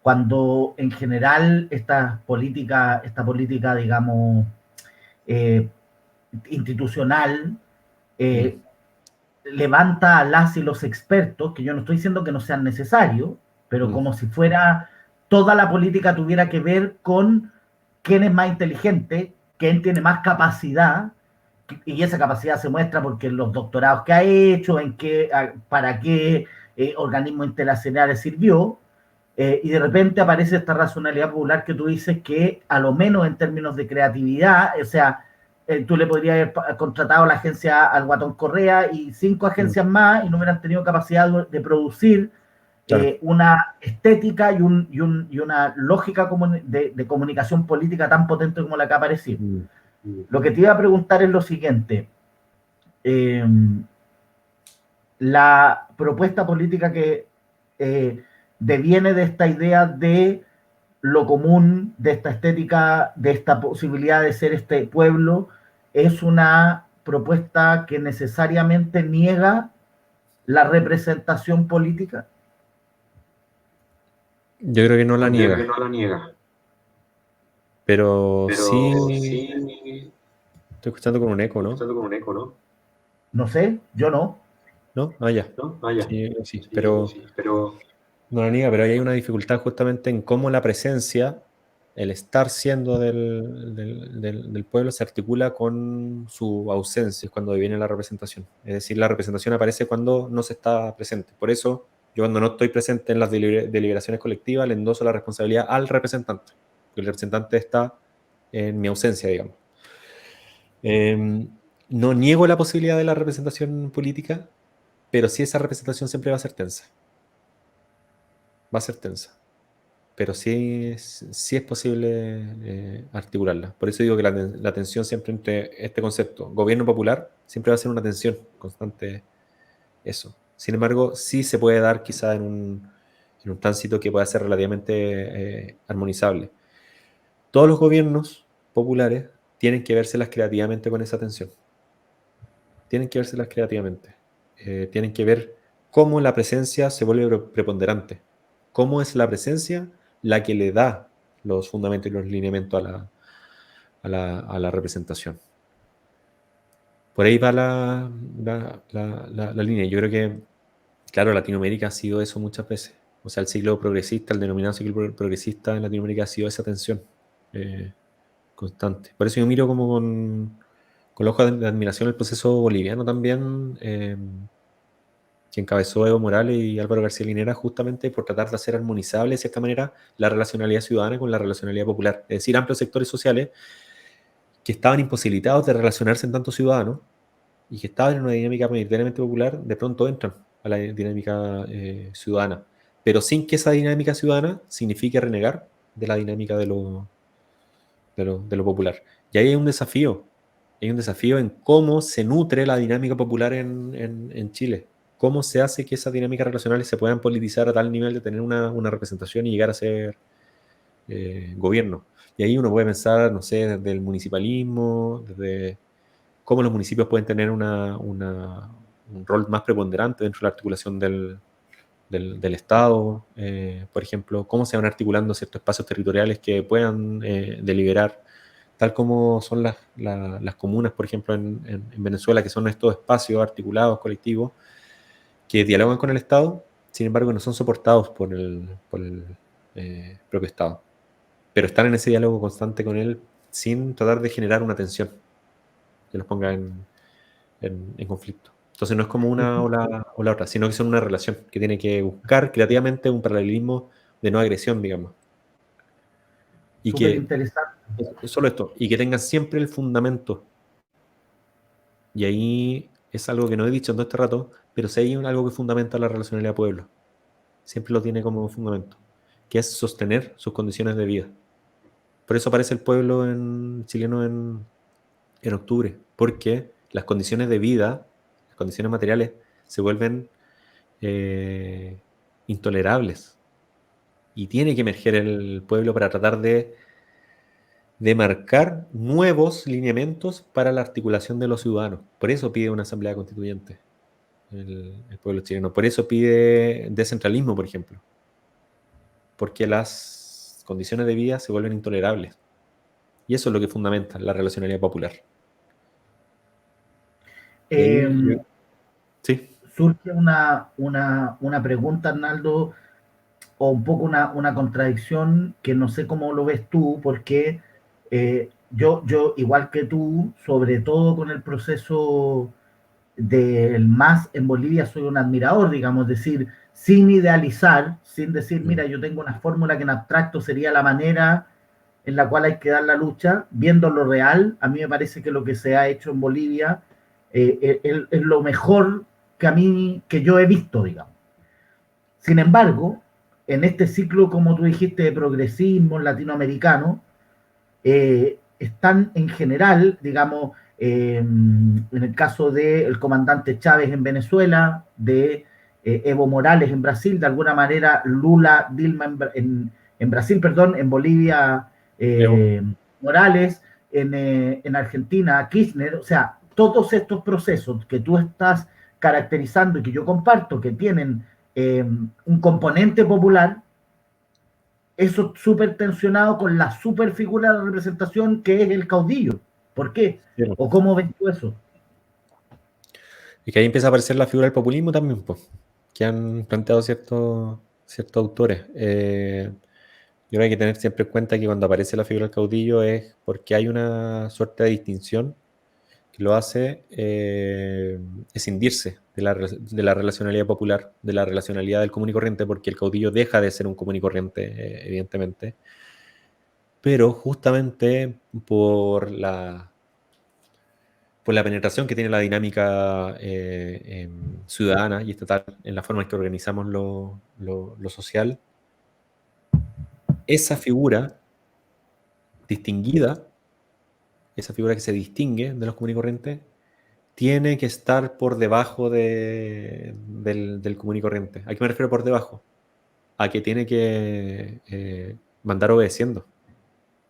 cuando en general esta política, digamos, institucional, levanta a las y los expertos, que yo no estoy diciendo que no sean necesarios, pero como si fuera toda la política tuviera que ver con quién es más inteligente, quién tiene más capacidad, y esa capacidad se muestra porque los doctorados que ha hecho, para qué organismos internacionales sirvió, y de repente aparece esta racionalidad popular que tú dices que a lo menos en términos de creatividad, o sea, tú le podrías haber contratado a la agencia al Guatón Correa y 5 agencias más y no hubieran tenido capacidad de producir una estética y una lógica de comunicación política tan potente como la que ha aparecido. Lo que te iba a preguntar es lo siguiente. La propuesta política que deviene de esta idea de lo común, de esta estética, de esta posibilidad de ser este pueblo, es una propuesta que necesariamente niega la representación política? Yo creo que no la Yo creo niega, que no la niega, pero pero sí sí estoy escuchando con un eco, estoy ¿no? escuchando con un eco, ¿no? No sé, yo no. ¿No? Ah, ya. ¿No? Ah, ya. Sí, sí, Sí, pero sí, pero no la niega, pero ahí hay una dificultad justamente en cómo la presencia, el estar siendo del pueblo se articula con su ausencia, es cuando viene la representación. Es decir, la representación aparece cuando no se está presente. Por eso, yo cuando no estoy presente en las deliberaciones colectivas, le endoso la responsabilidad al representante, porque el representante está en mi ausencia, digamos. No niego la posibilidad de la representación política, pero sí esa representación siempre va a ser tensa. Va a ser tensa. Pero sí es posible articularla. Por eso digo que la tensión siempre entre este concepto, gobierno popular, siempre va a ser una tensión constante eso. Sin embargo, sí se puede dar quizá en un tránsito que pueda ser relativamente armonizable. Todos los gobiernos populares tienen que vérselas creativamente con esa tensión. Tienen que vérselas creativamente. Tienen que ver cómo la presencia se vuelve preponderante. Cómo es la presencia la que le da los fundamentos y los lineamientos a la representación. Por ahí va la línea. Yo creo que, claro, Latinoamérica ha sido eso muchas veces. O sea, el siglo progresista, el denominado siglo progresista en Latinoamérica ha sido esa tensión constante. Por eso yo miro como con los ojos de admiración el proceso boliviano también, que encabezó Evo Morales y Álvaro García Linera, justamente por tratar de hacer armonizable de cierta manera la relacionalidad ciudadana con la relacionalidad popular. Es decir, amplios sectores sociales que estaban imposibilitados de relacionarse en tantos ciudadanos y que estaban en una dinámica mayoritariamente popular, de pronto entran a la dinámica ciudadana, pero sin que esa dinámica ciudadana signifique renegar de la dinámica de lo popular. Y ahí hay un desafío en cómo se nutre la dinámica popular en Chile, cómo se hace que esas dinámicas relacionales se puedan politizar a tal nivel de tener una representación y llegar a ser gobierno. Y ahí uno puede pensar, no sé, desde el municipalismo, desde cómo los municipios pueden tener un rol más preponderante dentro de la articulación del Estado, por ejemplo, cómo se van articulando ciertos espacios territoriales que puedan deliberar, tal como son las comunas, por ejemplo, en Venezuela, que son estos espacios articulados, colectivos, que dialogan con el Estado, sin embargo no son soportados por el propio Estado, pero están en ese diálogo constante con él sin tratar de generar una tensión que los ponga en conflicto. Entonces no es como una o la otra, sino que son una relación que tiene que buscar creativamente un paralelismo de no agresión, digamos. Y Súper que, interesante. solo esto, y que tengan siempre el fundamento. Y ahí es algo que no he dicho en todo este rato, pero si hay algo que fundamenta la relacionalidad pueblo, siempre lo tiene como fundamento, que es sostener sus condiciones de vida. Por eso aparece el pueblo chileno en octubre, porque las condiciones de vida, las condiciones materiales, se vuelven intolerables. Y tiene que emerger el pueblo para tratar de marcar nuevos lineamientos para la articulación de los ciudadanos. Por eso pide una asamblea constituyente el pueblo chileno. Por eso pide descentralismo, por ejemplo. Porque las condiciones de vida se vuelven intolerables. Y eso es lo que fundamenta la relacionalidad popular. Sí. Surge una pregunta, Arnaldo, o un poco una contradicción que no sé cómo lo ves tú, porque yo, igual que tú, sobre todo con el proceso del MAS en Bolivia, soy un admirador, digamos, es decir, sin idealizar, sin decir, mira, yo tengo una fórmula que en abstracto sería la manera en la cual hay que dar la lucha, viendo lo real, a mí me parece que lo que se ha hecho en Bolivia es lo mejor que yo he visto, digamos. Sin embargo, en este ciclo, como tú dijiste, de progresismo latinoamericano, están en general, digamos, en el caso del comandante Chávez en Venezuela, de Evo Morales en Brasil, de alguna manera Lula, Dilma en Brasil, perdón, en Bolivia, Morales, en Argentina, Kirchner, o sea, todos estos procesos que tú estás caracterizando y que yo comparto, que tienen un componente popular, eso súper tensionado con la super figura de representación que es el caudillo. ¿Por qué? Sí. ¿O cómo ves tú eso? Y que ahí empieza a aparecer la figura del populismo también, pues, que han planteado ciertos autores. Yo creo que hay que tener siempre en cuenta que cuando aparece la figura del caudillo es porque hay una suerte de distinción que lo hace escindirse de la relacionalidad popular, de la relacionalidad del común y corriente, porque el caudillo deja de ser un común y corriente, evidentemente, pero justamente por la penetración que tiene la dinámica ciudadana y estatal en la forma en que organizamos lo social, esa figura distinguida, esa figura que se distingue de los comunes y corrientes, tiene que estar por debajo del común y corriente. ¿A qué me refiero por debajo? A que tiene que mandar obedeciendo,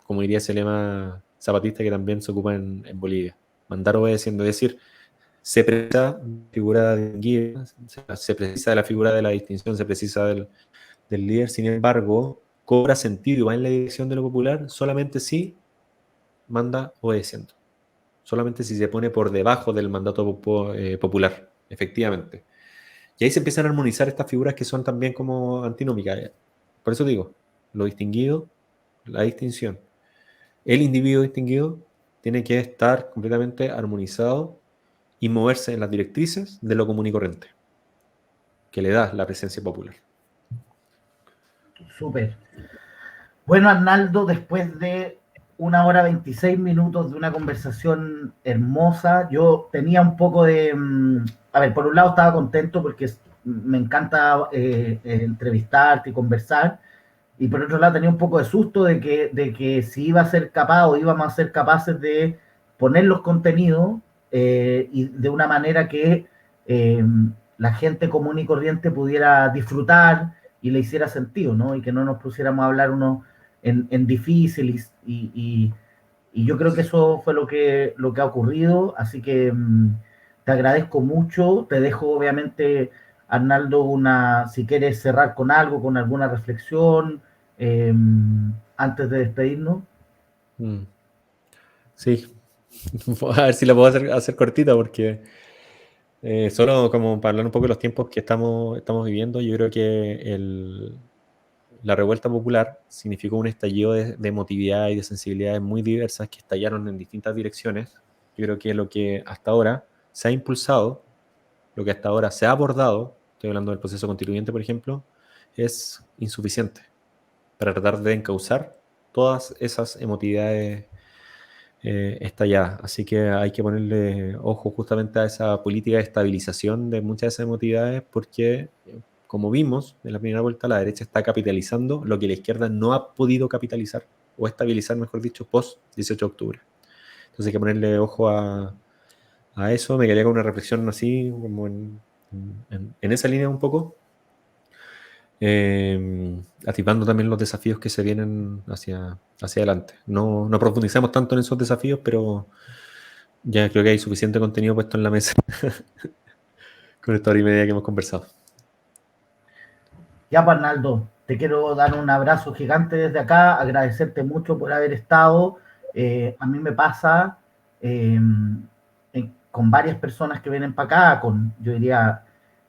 como diría ese lema zapatista que también se ocupa en Bolivia. Mandar obedeciendo, es decir, se precisa de la figura distinguida, se precisa de la figura de la distinción, se precisa del líder, sin embargo, cobra sentido y va en la dirección de lo popular solamente si manda obedeciendo, solamente si se pone por debajo del mandato popular, efectivamente. Y ahí se empiezan a armonizar estas figuras que son también como antinómicas. Por eso digo, lo distinguido, la distinción. El individuo distinguido tiene que estar completamente armonizado y moverse en las directrices de lo común y corriente, que le da la presencia popular. Súper. Bueno, Arnaldo, después de 1 hora 26 minutos de una conversación hermosa, yo tenía un poco de... A ver, por un lado estaba contento porque me encanta entrevistarte y conversar, y por otro lado tenía un poco de susto de que si iba a ser capaz o íbamos a ser capaces de poner los contenidos y de una manera que eh, la gente común y corriente pudiera disfrutar y le hiciera sentido, ¿no? Y que no nos pusiéramos a hablar uno en difícil y yo creo que eso fue lo que ha ocurrido, así que te agradezco mucho, te dejo obviamente, Arnaldo, si quieres cerrar con algo, con alguna reflexión, eh, antes de despedirnos. Sí, a ver si la puedo hacer cortita porque solo como para hablar un poco de los tiempos que estamos viviendo, yo creo que la revuelta popular significó un estallido de emotividad y de sensibilidades muy diversas que estallaron en distintas direcciones. Yo creo que lo que hasta ahora se ha impulsado, lo que hasta ahora se ha abordado, estoy hablando del proceso constituyente, por ejemplo, es insuficiente para tratar de encauzar todas esas emotividades estalladas. Así que hay que ponerle ojo justamente a esa política de estabilización de muchas de esas emotividades porque como vimos en la primera vuelta, la derecha está capitalizando lo que la izquierda no ha podido capitalizar, o estabilizar, mejor dicho, post 18 de octubre. Entonces hay que ponerle ojo a eso. Me quedaría con una reflexión así, como en esa línea un poco, activando también los desafíos que se vienen hacia adelante. No profundizamos tanto en esos desafíos, pero ya creo que hay suficiente contenido puesto en la mesa con esta hora y media que hemos conversado. Ya, pues, Arnaldo, te quiero dar un abrazo gigante desde acá, agradecerte mucho por haber estado. A mí me pasa con varias personas que vienen para acá, yo diría,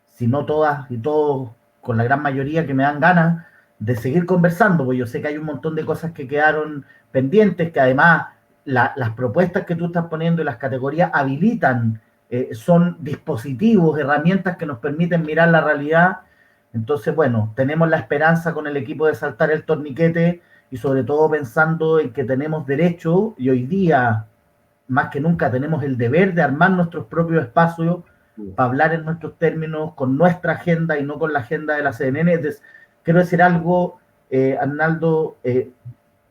si no todas y todos, con la gran mayoría que me dan ganas de seguir conversando, porque yo sé que hay un montón de cosas que quedaron pendientes, que además las propuestas que tú estás poniendo y las categorías habilitan, son dispositivos, herramientas que nos permiten mirar la realidad. Entonces, bueno, tenemos la esperanza con el equipo de saltar el torniquete y sobre todo pensando en que tenemos derecho y hoy día, más que nunca, tenemos el deber de armar nuestros propios espacios para hablar en nuestros términos, con nuestra agenda y no con la agenda de la CNN. Entonces, quiero decir algo, Arnaldo,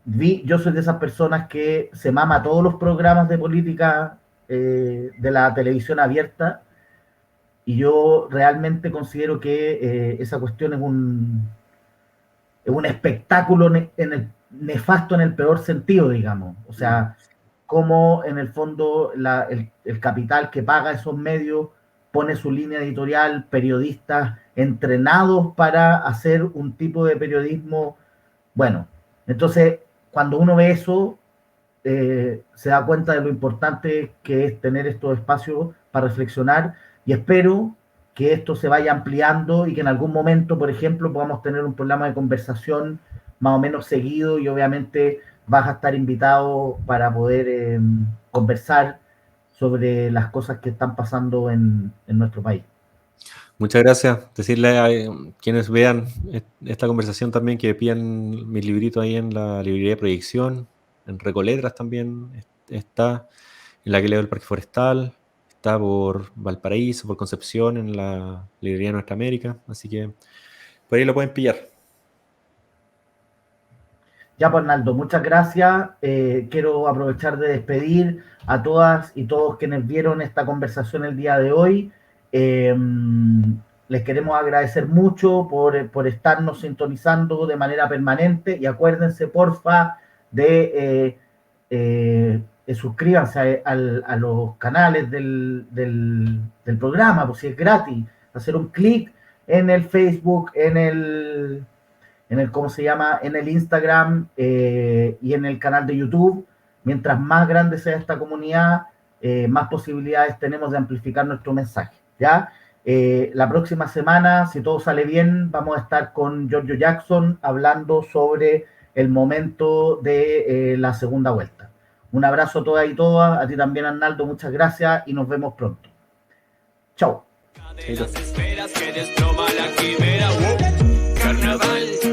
yo soy de esas personas que se mama todos los programas de política de la televisión abierta. Y yo realmente considero que esa cuestión es un espectáculo nefasto en el peor sentido, digamos. O sea, cómo en el fondo el capital que paga esos medios pone su línea editorial, periodistas entrenados para hacer un tipo de periodismo bueno. Entonces, cuando uno ve eso, se da cuenta de lo importante que es tener estos espacios para reflexionar, y espero que esto se vaya ampliando y que en algún momento, por ejemplo, podamos tener un programa de conversación más o menos seguido, y obviamente vas a estar invitado para poder conversar sobre las cosas que están pasando en nuestro país. Muchas gracias. Decirle a quienes vean esta conversación también que pidan mi librito ahí en la librería de Proyección, en Recoletras también está, en la que leo el Parque Forestal, está por Valparaíso, por Concepción, en la librería Nuestra América, así que por ahí lo pueden pillar. Ya, pues, Arnaldo, muchas gracias. Quiero aprovechar de despedir a todas y todos quienes vieron esta conversación el día de hoy. Les queremos agradecer mucho por estarnos sintonizando de manera permanente, y acuérdense, porfa, de suscríbanse a los canales del programa, pues si es gratis, hacer un clic en el Facebook, en el ¿cómo se llama? En el Instagram y en el canal de YouTube. Mientras más grande sea esta comunidad, más posibilidades tenemos de amplificar nuestro mensaje, ¿ya? La próxima semana, si todo sale bien, vamos a estar con Giorgio Jackson hablando sobre el momento de la segunda vuelta. Un abrazo a todas y todas, a ti también, Arnaldo, muchas gracias y nos vemos pronto. Chao. De las esferas que desploma la quimera. Carnaval.